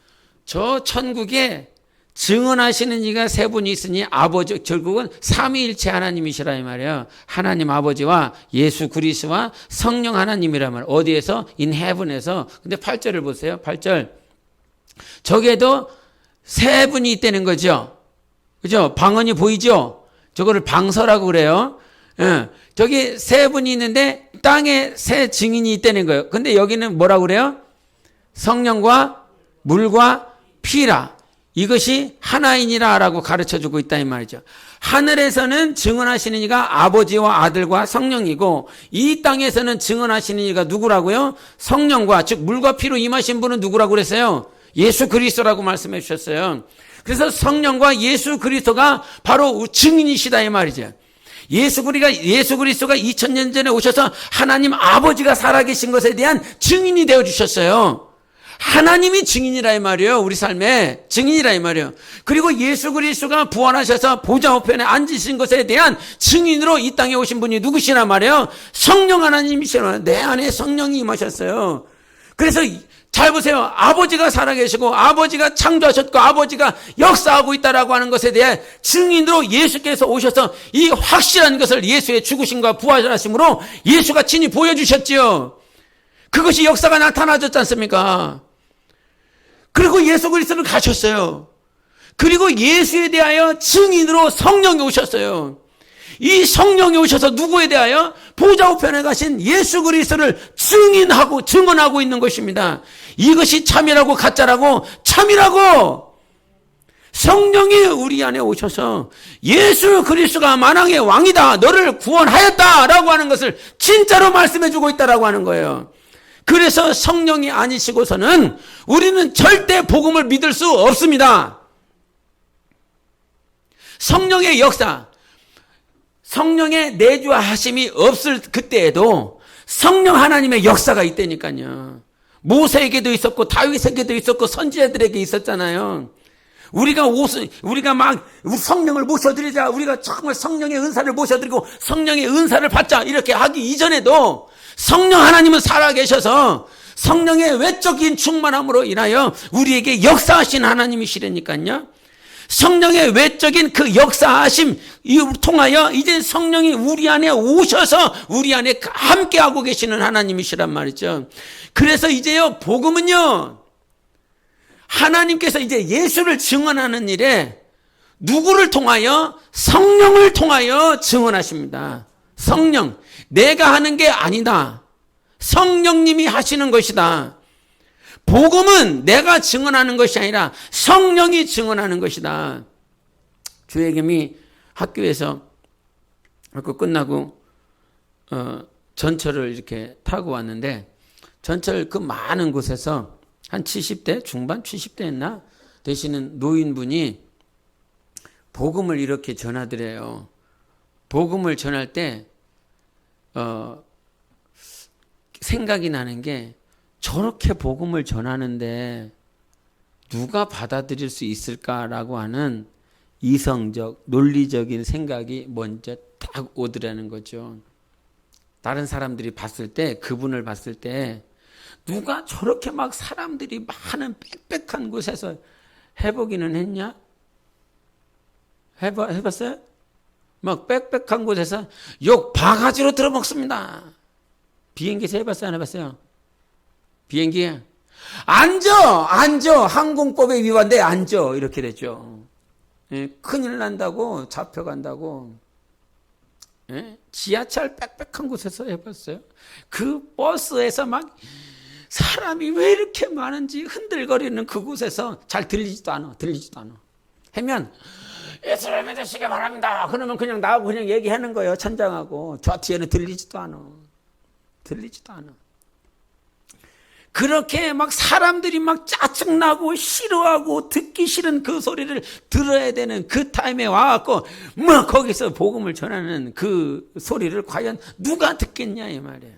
저 천국에 증언하시는 이가 세 분이 있으니 아버지, 결국은 삼위일체 하나님이시라 이 말이에요. 하나님 아버지와 예수 그리스도와 성령 하나님이라 말. 어디에서? In heaven에서. 근데 8절을 보세요. 8절. 저게도 세 분이 있다는 거죠. 그죠? 방언이 보이죠? 저거를 방서라고 그래요. 예. 저기 세 분이 있는데 땅에 세 증인이 있다는 거예요. 근데 여기는 뭐라고 그래요? 성령과 물과 피라. 이것이 하나이니라 라고 가르쳐주고 있다 이 말이죠. 하늘에서는 증언하시는 이가 아버지와 아들과 성령이고 이 땅에서는 증언하시는 이가 누구라고요? 성령과, 즉 물과 피로 임하신 분은 누구라고 그랬어요? 예수 그리스도라고 말씀해 주셨어요. 그래서 성령과 예수 그리스도가 바로 증인이시다 이 말이죠. 예수 그리스도가 2000년 전에 오셔서 하나님 아버지가 살아계신 것에 대한 증인이 되어 주셨어요. 하나님이 증인이라 이 말이에요. 우리 삶에 증인이라 이 말이에요. 그리고 예수 그리스도가 부활하셔서 보좌 우편에 앉으신 것에 대한 증인으로 이 땅에 오신 분이 누구시나 말이에요? 성령 하나님이시라. 내 안에 성령이 임하셨어요. 그래서 잘 보세요. 아버지가 살아계시고 아버지가 창조하셨고 아버지가 역사하고 있다라고 하는 것에 대해 증인으로 예수께서 오셔서 이 확실한 것을 예수의 죽으심과 부활하심으로 예수가 친히 보여주셨지요. 그것이 역사가 나타나졌지 않습니까? 그리고 예수 그리스도를 가셨어요. 그리고 예수에 대하여 증인으로 성령이 오셨어요. 이 성령이 오셔서 누구에 대하여? 보좌 우편에 가신 예수 그리스도를 증언하고 있는 것입니다. 이것이 참이라고 가짜라고? 참이라고! 성령이 우리 안에 오셔서 예수 그리스도가 만왕의 왕이다, 너를 구원하였다라고 하는 것을 진짜로 말씀해주고 있다라고 하는 거예요. 그래서 성령이 아니시고서는 우리는 절대 복음을 믿을 수 없습니다. 성령의 역사, 성령의 내주하심이 없을 그때에도 성령 하나님의 역사가 있다니까요. 모세에게도 있었고 다윗에게도 있었고 선지자들에게 있었잖아요. 우리가 막 성령을 모셔드리자, 우리가 정말 성령의 은사를 모셔드리고 성령의 은사를 받자 이렇게 하기 이전에도 성령 하나님은 살아계셔서 성령의 외적인 충만함으로 인하여 우리에게 역사하신 하나님이시라니까요. 성령의 외적인 그 역사하심 통하여 이제 성령이 우리 안에 오셔서 우리 안에 함께하고 계시는 하나님이시란 말이죠. 그래서 이제요, 복음은요, 하나님께서 이제 예수를 증언하는 일에 누구를 통하여? 성령을 통하여 증언하십니다. 성령, 내가 하는 게 아니다. 성령님이 하시는 것이다. 복음은 내가 증언하는 것이 아니라 성령이 증언하는 것이다. 주혜겸이 학교에서 학교 끝나고 전철을 이렇게 타고 왔는데 전철 그 많은 곳에서 한 70대 중반 70대였나 되시는 노인분이 복음을 이렇게 전하더래요. 복음을 전할 때 생각이 나는 게 저렇게 복음을 전하는데 누가 받아들일 수 있을까라고 하는 이성적, 논리적인 생각이 먼저 딱 오더라는 거죠. 다른 사람들이 봤을 때, 그분을 봤을 때 누가 저렇게 막 사람들이 많은 빽빽한 곳에서 해보기는 했냐? 해봤어요? 막 빽빽한 곳에서 욕 바가지로 들어먹습니다. 비행기에서 해봤어요? 안 해봤어요? 비행기에 앉아 항공법에 위반돼 앉아 이렇게 됐죠. 예, 큰일 난다고 잡혀간다고. 예, 지하철 빽빽한 곳에서 해봤어요. 그 버스에서 막 사람이 왜 이렇게 많은지 흔들거리는 그곳에서 잘 들리지도 않아. 하면 예수를 믿으시기 바랍니다. 그러면 그냥 나하고 그냥 얘기하는 거예요. 천장하고. 저 뒤에는 들리지도 않아. 그렇게 막 사람들이 막 짜증나고 싫어하고 듣기 싫은 그 소리를 들어야 되는 그 타임에 와갖고 뭐 거기서 복음을 전하는 그 소리를 과연 누가 듣겠냐 이 말이에요.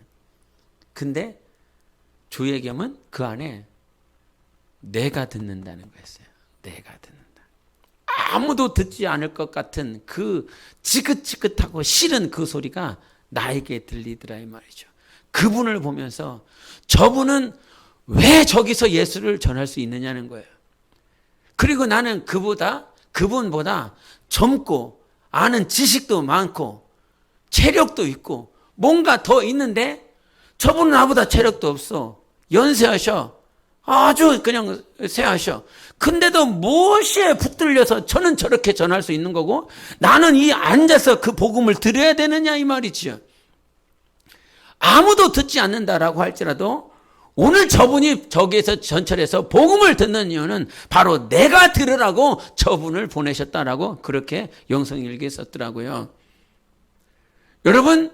근데 주혜겸은 그 안에 내가 듣는다는 거였어요. 내가 듣는다. 아무도 듣지 않을 것 같은 그 지긋지긋하고 싫은 그 소리가 나에게 들리더라 이 말이죠. 그분을 보면서 저분은 왜 저기서 예수를 전할 수 있느냐는 거예요. 그리고 나는 그분보다 젊고 아는 지식도 많고 체력도 있고 뭔가 더 있는데 저분은 나보다 체력도 없어. 연세하셔. 아주 그냥 세하셔. 근데도 무엇에 붙들려서 저는 저렇게 전할 수 있는 거고 나는 이 앉아서 그 복음을 들어야 되느냐 이 말이지요. 아무도 듣지 않는다라고 할지라도 오늘 저분이 저기에서 전철에서 복음을 듣는 이유는 바로 내가 들으라고 저분을 보내셨다라고 그렇게 영성일기에 썼더라고요. 여러분,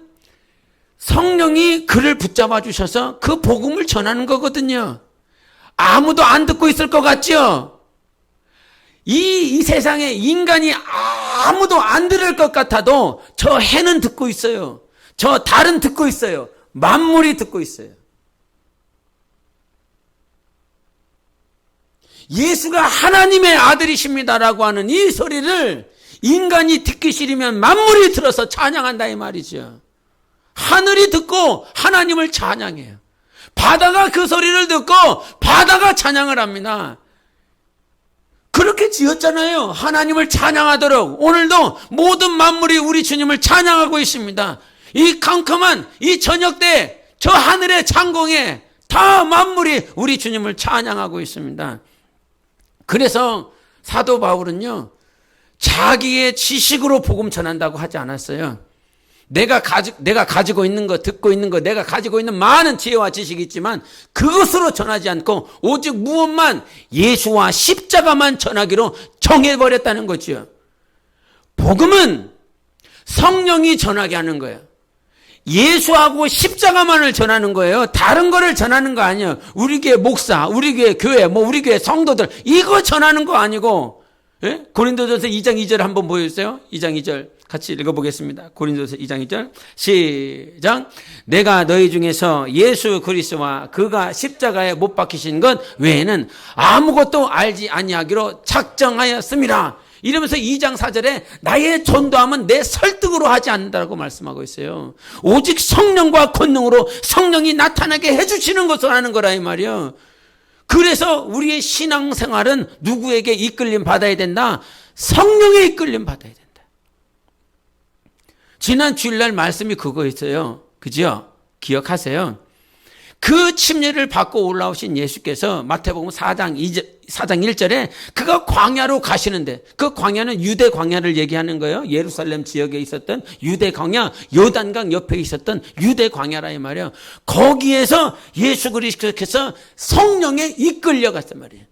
성령이 그를 붙잡아 주셔서 그 복음을 전하는 거거든요. 아무도 안 듣고 있을 것 같죠? 이 세상에 인간이 아무도 안 들을 것 같아도 저 해는 듣고 있어요. 저 달은 듣고 있어요. 만물이 듣고 있어요. 예수가 하나님의 아들이십니다라고 하는 이 소리를 인간이 듣기 싫으면 만물이 들어서 찬양한다 이 말이죠. 하늘이 듣고 하나님을 찬양해요. 바다가 그 소리를 듣고 바다가 찬양을 합니다. 그렇게 지었잖아요. 하나님을 찬양하도록. 오늘도 모든 만물이 우리 주님을 찬양하고 있습니다. 이 캄캄한 이 저녁 때 저 하늘의 창공에 다 만물이 우리 주님을 찬양하고 있습니다. 그래서 사도 바울은요, 자기의 지식으로 복음 전한다고 하지 않았어요. 내가 가지고 있는 거, 듣고 있는 거, 내가 가지고 있는 많은 지혜와 지식이 있지만 그것으로 전하지 않고 오직 무엇만 예수와 십자가만 전하기로 정해버렸다는 거죠. 복음은 성령이 전하게 하는 거예요. 예수하고 십자가만을 전하는 거예요. 다른 거를 전하는 거 아니에요. 우리 교회 목사, 우리 교회 교회, 우리 교회 성도들 이거 전하는 거 아니고, 예? 고린도전서 2장 2절 한번 보여주세요. 2장 2절 같이 읽어보겠습니다. 고린도전서 2장 2절 시작. 내가 너희 중에서 예수 그리스도와 그가 십자가에 못 박히신 것 외에는 아무것도 알지 아니하기로 작정하였습니다. 이러면서 2장 4절에 나의 전도함은 내 설득으로 하지 않는다고 말씀하고 있어요. 오직 성령과 권능으로 성령이 나타나게 해주시는 것을 하는 거라 이 말이에요. 그래서 우리의 신앙생활은 누구에게 이끌림 받아야 된다? 성령의 이끌림 받아야 된다. 지난 주일날 말씀이 그거였어요. 그죠? 기억하세요? 그 침례를 받고 올라오신 예수께서 마태복음 4장 1절에 그가 광야로 가시는데, 그 광야는 유대 광야를 얘기하는 거예요. 예루살렘 지역에 있었던 유대 광야, 요단강 옆에 있었던 유대 광야라 이 말이에요. 거기에서 예수 그리스도께서 성령에 이끌려 갔단 말이에요.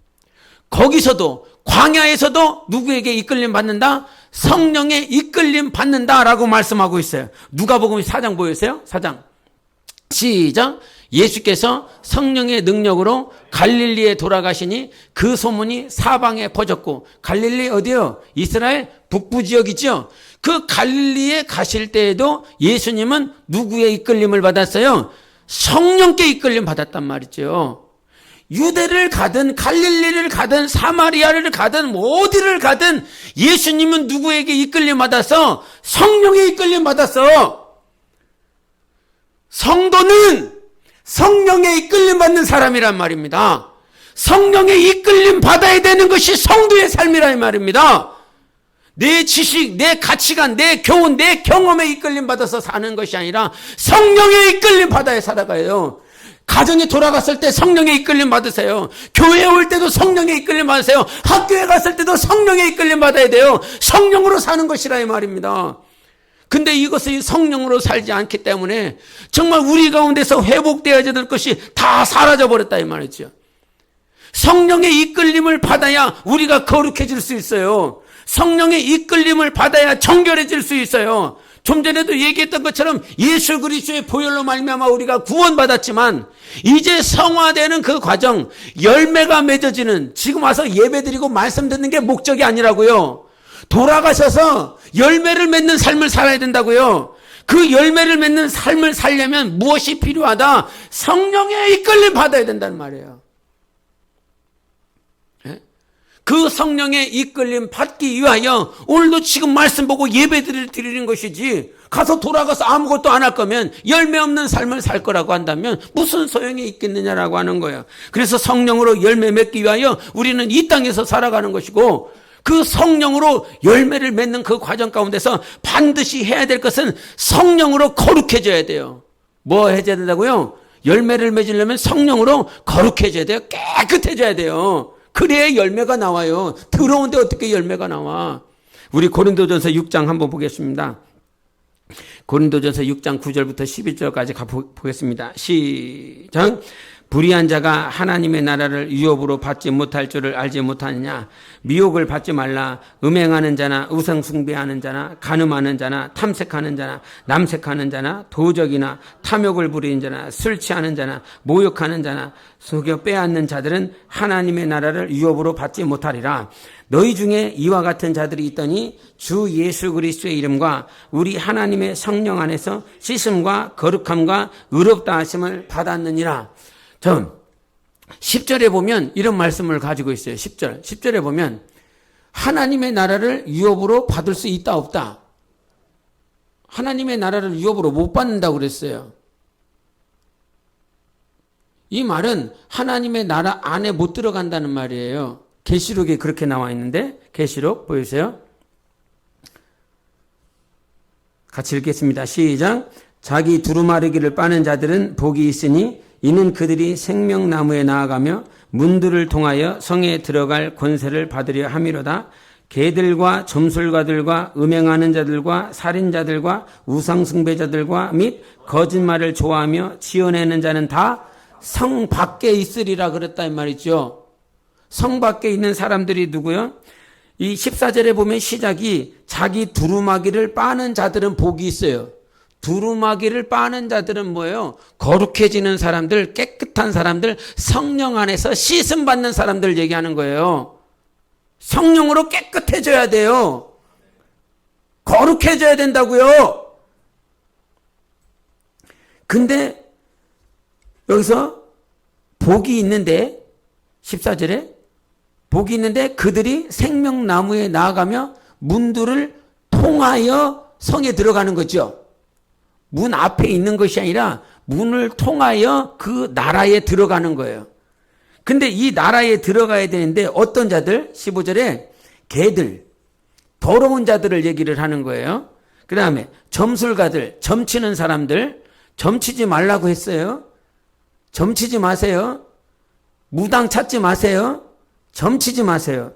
거기서도 광야에서도 누구에게 이끌림 받는다? 성령에 이끌림 받는다라고 말씀하고 있어요. 누가복음 4장 보여주세요. 4장 시작. 예수께서 성령의 능력으로 갈릴리에 돌아가시니 그 소문이 사방에 퍼졌고, 갈릴리 어디요? 이스라엘 북부 지역이죠. 그 갈릴리에 가실 때에도 예수님은 누구의 이끌림을 받았어요? 성령께 이끌림 받았단 말이죠. 유대를 가든 갈릴리를 가든 사마리아를 가든 어디를 가든 예수님은 누구에게 이끌림 받았어? 성령에 이끌림 받았어. 성도는 성령에 이끌림 받는 사람이란 말입니다. 성령에 이끌림 받아야 되는 것이 성도의 삶이란 말입니다. 내 지식, 내 가치관, 내 교훈, 내 경험에 이끌림 받아서 사는 것이 아니라 성령에 이끌림 받아야 살아가요. 가정에 돌아갔을 때 성령에 이끌림 받으세요. 교회에 올 때도 성령에 이끌림 받으세요. 학교에 갔을 때도 성령에 이끌림 받아야 돼요. 성령으로 사는 것이라 이 말입니다. 근데 이것이 성령으로 살지 않기 때문에 정말 우리 가운데서 회복되어야 될 것이 다 사라져버렸다 이 말이죠. 성령의 이끌림을 받아야 우리가 거룩해질 수 있어요. 성령의 이끌림을 받아야 정결해질 수 있어요. 좀 전에도 얘기했던 것처럼 예수 그리스도의 보혈로 말미암아 우리가 구원받았지만 이제 성화되는 그 과정, 열매가 맺어지는, 지금 와서 예배드리고 말씀 듣는 게 목적이 아니라고요. 돌아가셔서 열매를 맺는 삶을 살아야 된다고요. 그 열매를 맺는 삶을 살려면 무엇이 필요하다? 성령의 이끌림 받아야 된다는 말이에요. 예? 그 성령의 이끌림 받기 위하여 오늘도 지금 말씀 보고 예배드리를 드리는 것이지, 가서 돌아가서 아무것도 안 할 거면, 열매 없는 삶을 살 거라고 한다면 무슨 소용이 있겠느냐라고 하는 거예요. 그래서 성령으로 열매 맺기 위하여 우리는 이 땅에서 살아가는 것이고, 그 성령으로 열매를 맺는 그 과정 가운데서 반드시 해야 될 것은 성령으로 거룩해져야 돼요. 뭐 해줘야 된다고요? 열매를 맺으려면 성령으로 거룩해져야 돼요. 깨끗해져야 돼요. 그래야 열매가 나와요. 더러운데 어떻게 열매가 나와? 우리 고린도전서 6장 한번 보겠습니다. 고린도전서 6장 9절부터 11절까지 보겠습니다. 시작. 불의한 자가 하나님의 나라를 유업으로 받지 못할 줄을 알지 못하느냐? 미혹을 받지 말라. 음행하는 자나 우상숭배하는 자나 간음하는 자나 탐색하는 자나 남색하는 자나 도적이나 탐욕을 부리는 자나 술 취하는 자나 모욕하는 자나 속여 빼앗는 자들은 하나님의 나라를 유업으로 받지 못하리라. 너희 중에 이와 같은 자들이 있더니 주 예수 그리스도의 이름과 우리 하나님의 성령 안에서 씻음과 거룩함과 의롭다 하심을 받았느니라. 전 10절에 보면 이런 말씀을 가지고 있어요. 10절에 보면 하나님의 나라를 유업으로 받을 수 있다 없다. 하나님의 나라를 유업으로 못 받는다고 그랬어요. 이 말은 하나님의 나라 안에 못 들어간다는 말이에요. 계시록에 그렇게 나와 있는데, 계시록 보이세요? 같이 읽겠습니다. 시작. 자기 두루마리기를 빠는 자들은 복이 있으니 이는 그들이 생명나무에 나아가며 문들을 통하여 성에 들어갈 권세를 받으려 함이로다. 개들과 점술가들과 음행하는 자들과 살인자들과 우상숭배자들과 및 거짓말을 좋아하며 지어내는 자는 다 성 밖에 있으리라 그랬다 이 말이죠. 성 밖에 있는 사람들이 누구요? 이 14절에 보면 시작이 자기 두루마기를 빠는 자들은 복이 있어요. 두루마기를 빠는 자들은 뭐예요? 거룩해지는 사람들, 깨끗한 사람들, 성령 안에서 씻음 받는 사람들 얘기하는 거예요. 성령으로 깨끗해져야 돼요. 거룩해져야 된다고요. 근데 여기서 복이 있는데 14절에 복이 있는데 그들이 생명나무에 나아가며 문들을 통하여 성에 들어가는 거죠. 문 앞에 있는 것이 아니라 문을 통하여 그 나라에 들어가는 거예요. 근데 이 나라에 들어가야 되는데 어떤 자들? 15절에 개들, 더러운 자들을 얘기를 하는 거예요. 그 다음에 점술가들, 점치는 사람들, 점치지 말라고 했어요. 점치지 마세요. 무당 찾지 마세요. 점치지 마세요.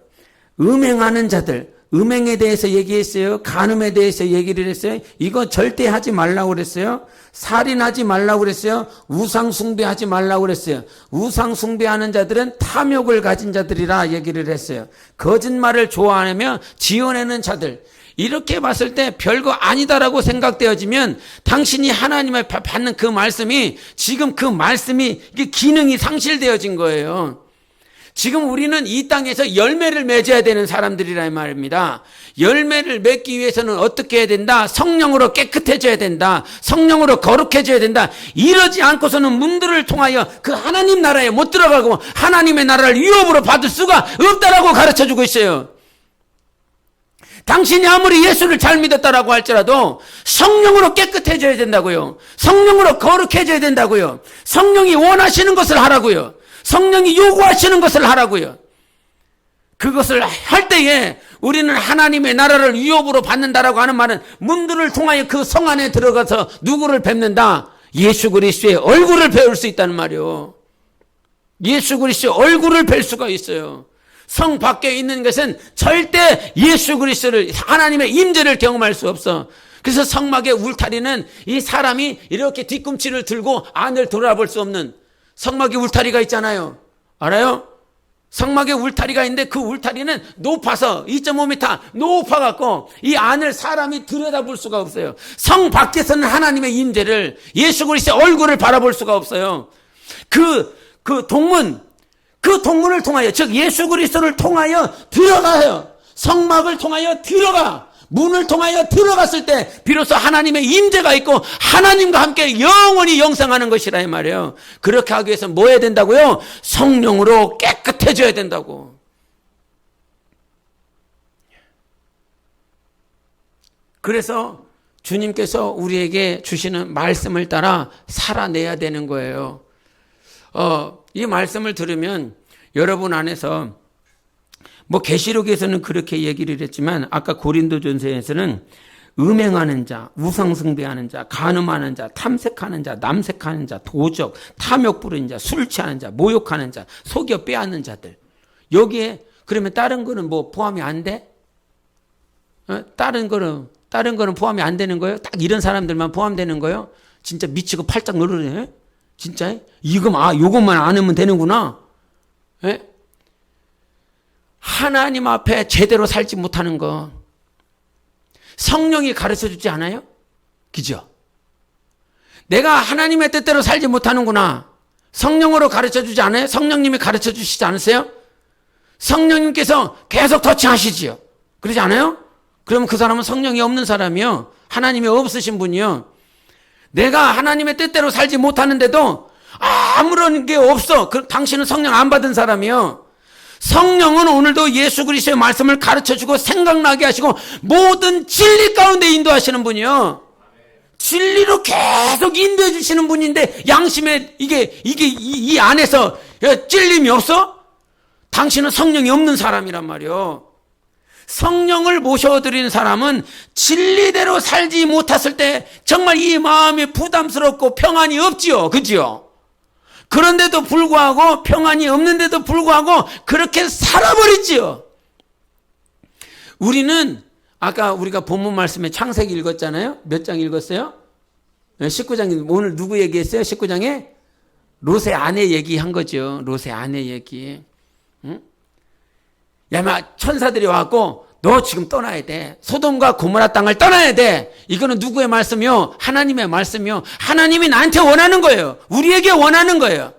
음행하는 자들, 음행에 대해서 얘기했어요. 간음에 대해서 얘기를 했어요. 이거 절대 하지 말라고 그랬어요. 살인하지 말라고 그랬어요. 우상숭배하지 말라고 그랬어요. 우상숭배하는 자들은 탐욕을 가진 자들이라 얘기를 했어요. 거짓말을 좋아하며 지어내는 자들. 이렇게 봤을 때 별거 아니다라고 생각되어지면 당신이 하나님을 받는 그 말씀이 지금 그 말씀이 이게 기능이 상실되어진 거예요. 지금 우리는 이 땅에서 열매를 맺어야 되는 사람들이라 말입니다. 열매를 맺기 위해서는 어떻게 해야 된다? 성령으로 깨끗해져야 된다. 성령으로 거룩해져야 된다. 이러지 않고서는 문들을 통하여 그 하나님 나라에 못 들어가고 하나님의 나라를 유업으로 받을 수가 없다라고 가르쳐주고 있어요. 당신이 아무리 예수를 잘 믿었다라고 할지라도 성령으로 깨끗해져야 된다고요. 성령으로 거룩해져야 된다고요. 성령이 원하시는 것을 하라고요. 성령이 요구하시는 것을 하라고요. 그것을 할 때에 우리는 하나님의 나라를 유업으로 받는다라고 하는 말은 문들을 통하여 그 성 안에 들어가서 누구를 뵙는다? 예수 그리스도의 얼굴을 배울 수 있다는 말이요. 예수 그리스도의 얼굴을 뵐 수가 있어요. 성 밖에 있는 것은 절대 예수 그리스도를 하나님의 임재를 경험할 수 없어. 그래서 성막의 울타리는 이 사람이 이렇게 뒤꿈치를 들고 안을 돌아볼 수 없는 성막의 울타리가 있잖아요. 알아요? 성막의 울타리가 있는데 그 울타리는 높아서 2.5m 높아갖고 이 안을 사람이 들여다볼 수가 없어요. 성 밖에서는 하나님의 임재를 예수 그리스도의 얼굴을 바라볼 수가 없어요. 그 동문을 통하여 즉 예수 그리스도를 통하여 들어가요. 성막을 통하여 들어가. 문을 통하여 들어갔을 때 비로소 하나님의 임재가 있고 하나님과 함께 영원히 영생하는 것이라 이 말이에요. 그렇게 하기 위해서 뭐 해야 된다고요? 성령으로 깨끗해져야 된다고. 그래서 주님께서 우리에게 주시는 말씀을 따라 살아내야 되는 거예요. 이 말씀을 들으면 여러분 안에서 뭐 계시록에서는 그렇게 얘기를 했지만 아까 고린도전서에서는 음행하는 자, 우상숭배하는 자, 간음하는 자, 탐색하는 자, 남색하는 자, 도적, 탐욕 부리는 자, 술 취하는 자, 모욕하는 자, 속여 빼앗는 자들. 여기에 그러면 다른 거는 뭐 포함이 안 돼? 다른 거는 포함이 안 되는 거예요? 딱 이런 사람들만 포함되는 거예요? 진짜 미치고 팔짝 놀으네. 진짜 요것만 안 하면 되는구나. 예? 하나님 앞에 제대로 살지 못하는 거 성령이 가르쳐 주지 않아요? 그죠? 내가 하나님의 뜻대로 살지 못하는구나. 성령으로 가르쳐 주지 않아요? 성령님이 가르쳐 주시지 않으세요? 성령님께서 계속 터치하시지요. 그러지 않아요? 그러면 그 사람은 성령이 없는 사람이요. 하나님이 없으신 분이요. 내가 하나님의 뜻대로 살지 못하는데도 아무런 게 없어. 당신은 성령 안 받은 사람이요. 성령은 오늘도 예수 그리스도의 말씀을 가르쳐주고 생각나게 하시고 모든 진리 가운데 인도하시는 분이요. 진리로 계속 인도해 주시는 분인데 양심에 이 안에서 찔림이 없어? 당신은 성령이 없는 사람이란 말이요. 성령을 모셔드린 사람은 진리대로 살지 못했을 때 정말 이 마음이 부담스럽고 평안이 없지요. 그지요? 그런데도 불구하고 평안이 없는데도 불구하고 그렇게 살아버리지요. 우리는 아까 우리가 본문 말씀에 창세기 읽었잖아요. 몇 장 읽었어요? 19장. 오늘 누구 얘기했어요? 19장에 롯의 아내 얘기한 거죠. 롯의 아내 얘기. 응? 야마 천사들이 와갖고 너 지금 떠나야 돼. 소돔과 고모라 땅을 떠나야 돼. 이거는 누구의 말씀이요? 하나님의 말씀이요. 하나님이 나한테 원하는 거예요. 우리에게 원하는 거예요.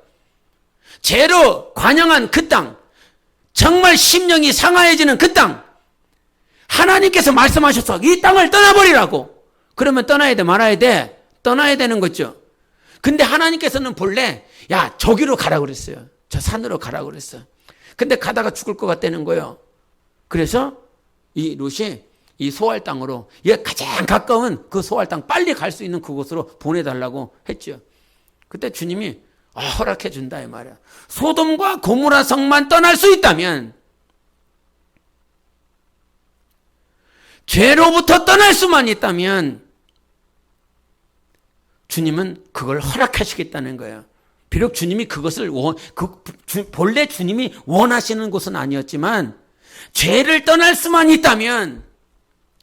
죄로 관영한 그 땅, 정말 심령이 상하해지는 그 땅, 하나님께서 말씀하셔서 이 땅을 떠나버리라고. 그러면 떠나야 돼 말아야 돼? 떠나야 되는 거죠. 근데 하나님께서는 본래 저기로 가라고 그랬어요. 저 산으로 가라고 그랬어요. 근데 가다가 죽을 것 같다는 거예요. 그래서 이 롯이 이 소알 땅으로 가장 가까운 그 소알 땅 빨리 갈 수 있는 그곳으로 보내달라고 했죠. 그때 주님이 허락해 준다 이 말이야. 소돔과 고모라 성만 떠날 수 있다면, 죄로부터 떠날 수만 있다면 주님은 그걸 허락하시겠다는 거예요. 비록 주님이 그것을 본래 주님이 원하시는 곳은 아니었지만 죄를 떠날 수만 있다면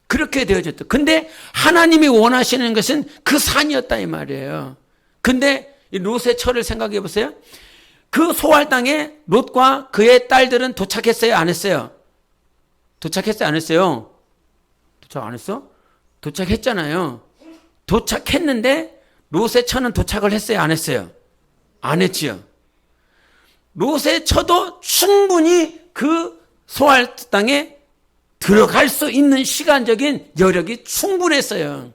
그렇게 되어졌다. 근데 하나님이 원하시는 것은 그 산이었다 이 말이에요. 근데 이 롯의 처를 생각해 보세요. 그 소알 땅에 롯과 그의 딸들은 도착했어요? 안 했어요? 도착했어요? 안 했어요? 도착 안 했어? 도착했잖아요. 도착했는데 롯의 처는 도착을 했어요? 안 했어요? 안 했지요. 롯의 처도 충분히 그 소알 땅에 들어갈 수 있는 시간적인 여력이 충분했어요.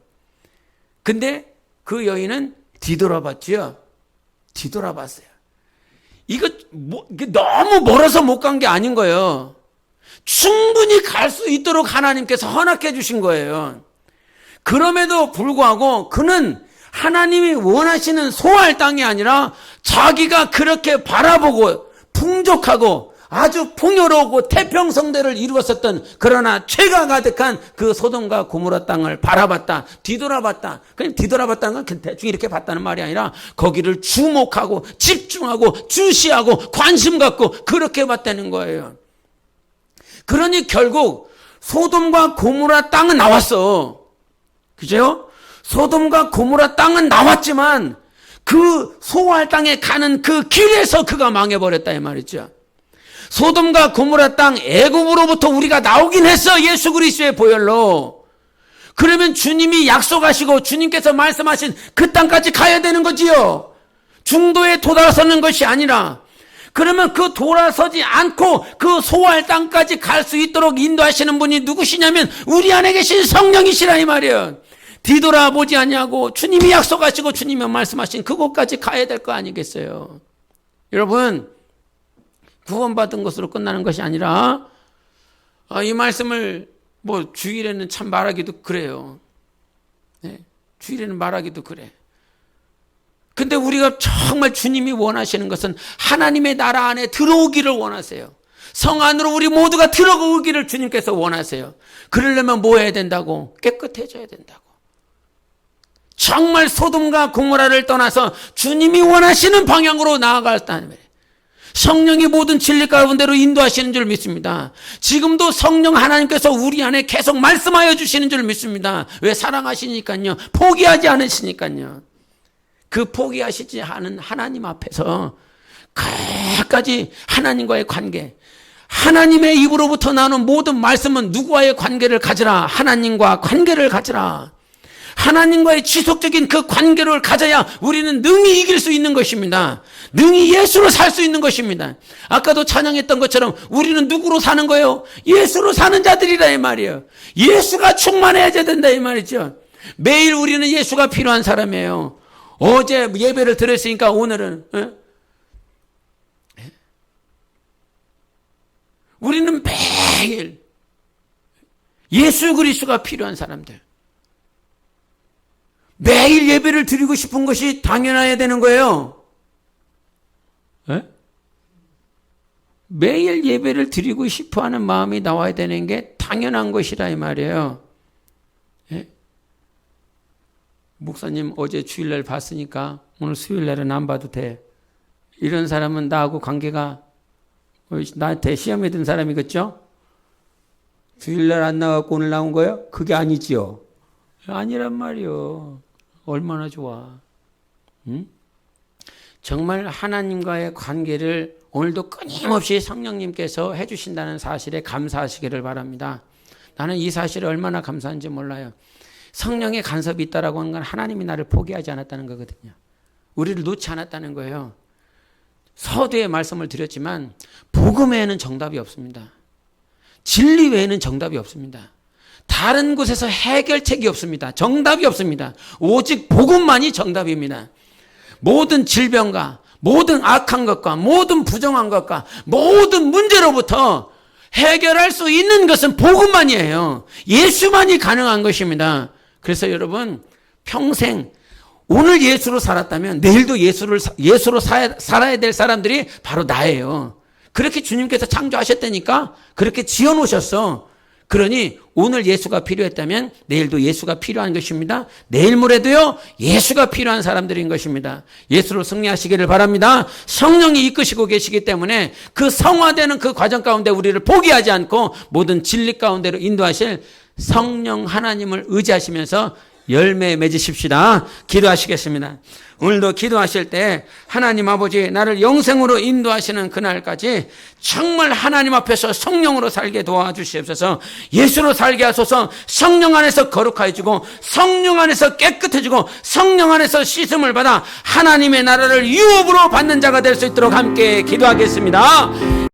근데 그 여인은 뒤돌아봤지요. 뒤돌아봤어요. 이게 너무 멀어서 못 간 게 아닌 거예요. 충분히 갈 수 있도록 하나님께서 허락해 주신 거예요. 그럼에도 불구하고 그는 하나님이 원하시는 소알 땅이 아니라 자기가 그렇게 바라보고 풍족하고 아주 풍요로우고 태평성대를 이루었었던, 그러나 죄가 가득한 그 소돔과 고모라 땅을 바라봤다. 뒤돌아봤다. 그냥 뒤돌아봤다는 건 대충 이렇게 봤다는 말이 아니라 거기를 주목하고 집중하고 주시하고 관심 갖고 그렇게 봤다는 거예요. 그러니 결국 소돔과 고모라 땅은 나왔어. 그죠? 소돔과 고모라 땅은 나왔지만 그 소알 땅에 가는 그 길에서 그가 망해버렸다 이 말이죠. 소돔과 고모라 땅 애굽으로부터 우리가 나오긴 했어. 예수 그리스도의 보혈로. 그러면 주님이 약속하시고 주님께서 말씀하신 그 땅까지 가야 되는 거지요. 중도에 돌아서는 것이 아니라. 그러면 그 돌아서지 않고 그 소알 땅까지 갈 수 있도록 인도하시는 분이 누구시냐면 우리 안에 계신 성령이시라 이 말이에요. 뒤돌아보지 않냐고 주님이 약속하시고 주님이 말씀하신 그곳까지 가야 될 거 아니겠어요. 여러분, 구원받은 것으로 끝나는 것이 아니라 이 말씀을 뭐 주일에는 참 말하기도 그래요. 네, 주일에는 말하기도 그래. 근데 우리가 정말 주님이 원하시는 것은 하나님의 나라 안에 들어오기를 원하세요. 성 안으로 우리 모두가 들어오기를 주님께서 원하세요. 그러려면 뭐 해야 된다고? 깨끗해져야 된다고. 정말 소돔과 고모라를 떠나서 주님이 원하시는 방향으로 나아갔다는 거예요. 성령이 모든 진리 가운데로 인도하시는 줄 믿습니다. 지금도 성령 하나님께서 우리 안에 계속 말씀하여 주시는 줄 믿습니다. 왜? 사랑하시니까요. 포기하지 않으시니까요. 그 포기하시지 않은 하나님 앞에서 끝까지 하나님과의 관계, 하나님의 입으로부터 나오는 모든 말씀은 누구와의 관계를 가지라. 하나님과 관계를 가지라. 하나님과의 지속적인 그 관계를 가져야 우리는 능히 이길 수 있는 것입니다. 능히 예수로 살 수 있는 것입니다. 아까도 찬양했던 것처럼 우리는 누구로 사는 거예요? 예수로 사는 자들이라 이 말이에요. 예수가 충만해야 된다 이 말이죠. 매일 우리는 예수가 필요한 사람이에요. 어제 예배를 드렸으니까 오늘은 우리는 매일 예수 그리스도가 필요한 사람들. 매일 예배를 드리고 싶은 것이 당연해야 되는 거예요. 매일 예배를 드리고 싶어하는 마음이 나와야 되는 게 당연한 것이라 이 말이에요. 목사님 어제 주일날 봤으니까 오늘 수요일날은 안 봐도 돼. 이런 사람은 나하고 관계가 나한테 시험에 든 사람이겠죠? 주일날 안 나와갖고 오늘 나온 거예요? 그게 아니지요. 아니란 말이요. 얼마나 좋아. 응? 정말 하나님과의 관계를 오늘도 끊임없이 성령님께서 해주신다는 사실에 감사하시기를 바랍니다. 나는 이 사실에 얼마나 감사한지 몰라요. 성령의 간섭이 있다라고 하는 건 하나님이 나를 포기하지 않았다는 거거든요. 우리를 놓지 않았다는 거예요. 서두에 말씀을 드렸지만 복음 외에는 정답이 없습니다. 진리 외에는 정답이 없습니다. 다른 곳에서 해결책이 없습니다. 정답이 없습니다. 오직 복음만이 정답입니다. 모든 질병과 모든 악한 것과 모든 부정한 것과 모든 문제로부터 해결할 수 있는 것은 복음만이에요. 예수만이 가능한 것입니다. 그래서 여러분 평생 오늘 예수로 살았다면 내일도 예수로 살아야 될 사람들이 바로 나예요. 그렇게 주님께서 창조하셨다니까 그렇게 지어놓으셨어. 그러니 오늘 예수가 필요했다면 내일도 예수가 필요한 것입니다. 내일 모레도요 예수가 필요한 사람들인 것입니다. 예수로 승리하시기를 바랍니다. 성령이 이끄시고 계시기 때문에 그 성화되는 그 과정 가운데 우리를 포기하지 않고 모든 진리 가운데로 인도하실 성령 하나님을 의지하시면서 열매 맺으십시다. 기도하시겠습니다. 오늘도 기도하실 때 하나님 아버지 나를 영생으로 인도하시는 그날까지 정말 하나님 앞에서 성령으로 살게 도와주시옵소서. 예수로 살게 하소서. 성령 안에서 거룩해지고 성령 안에서 깨끗해지고 성령 안에서 씻음을 받아 하나님의 나라를 유업으로 받는 자가 될 수 있도록 함께 기도하겠습니다.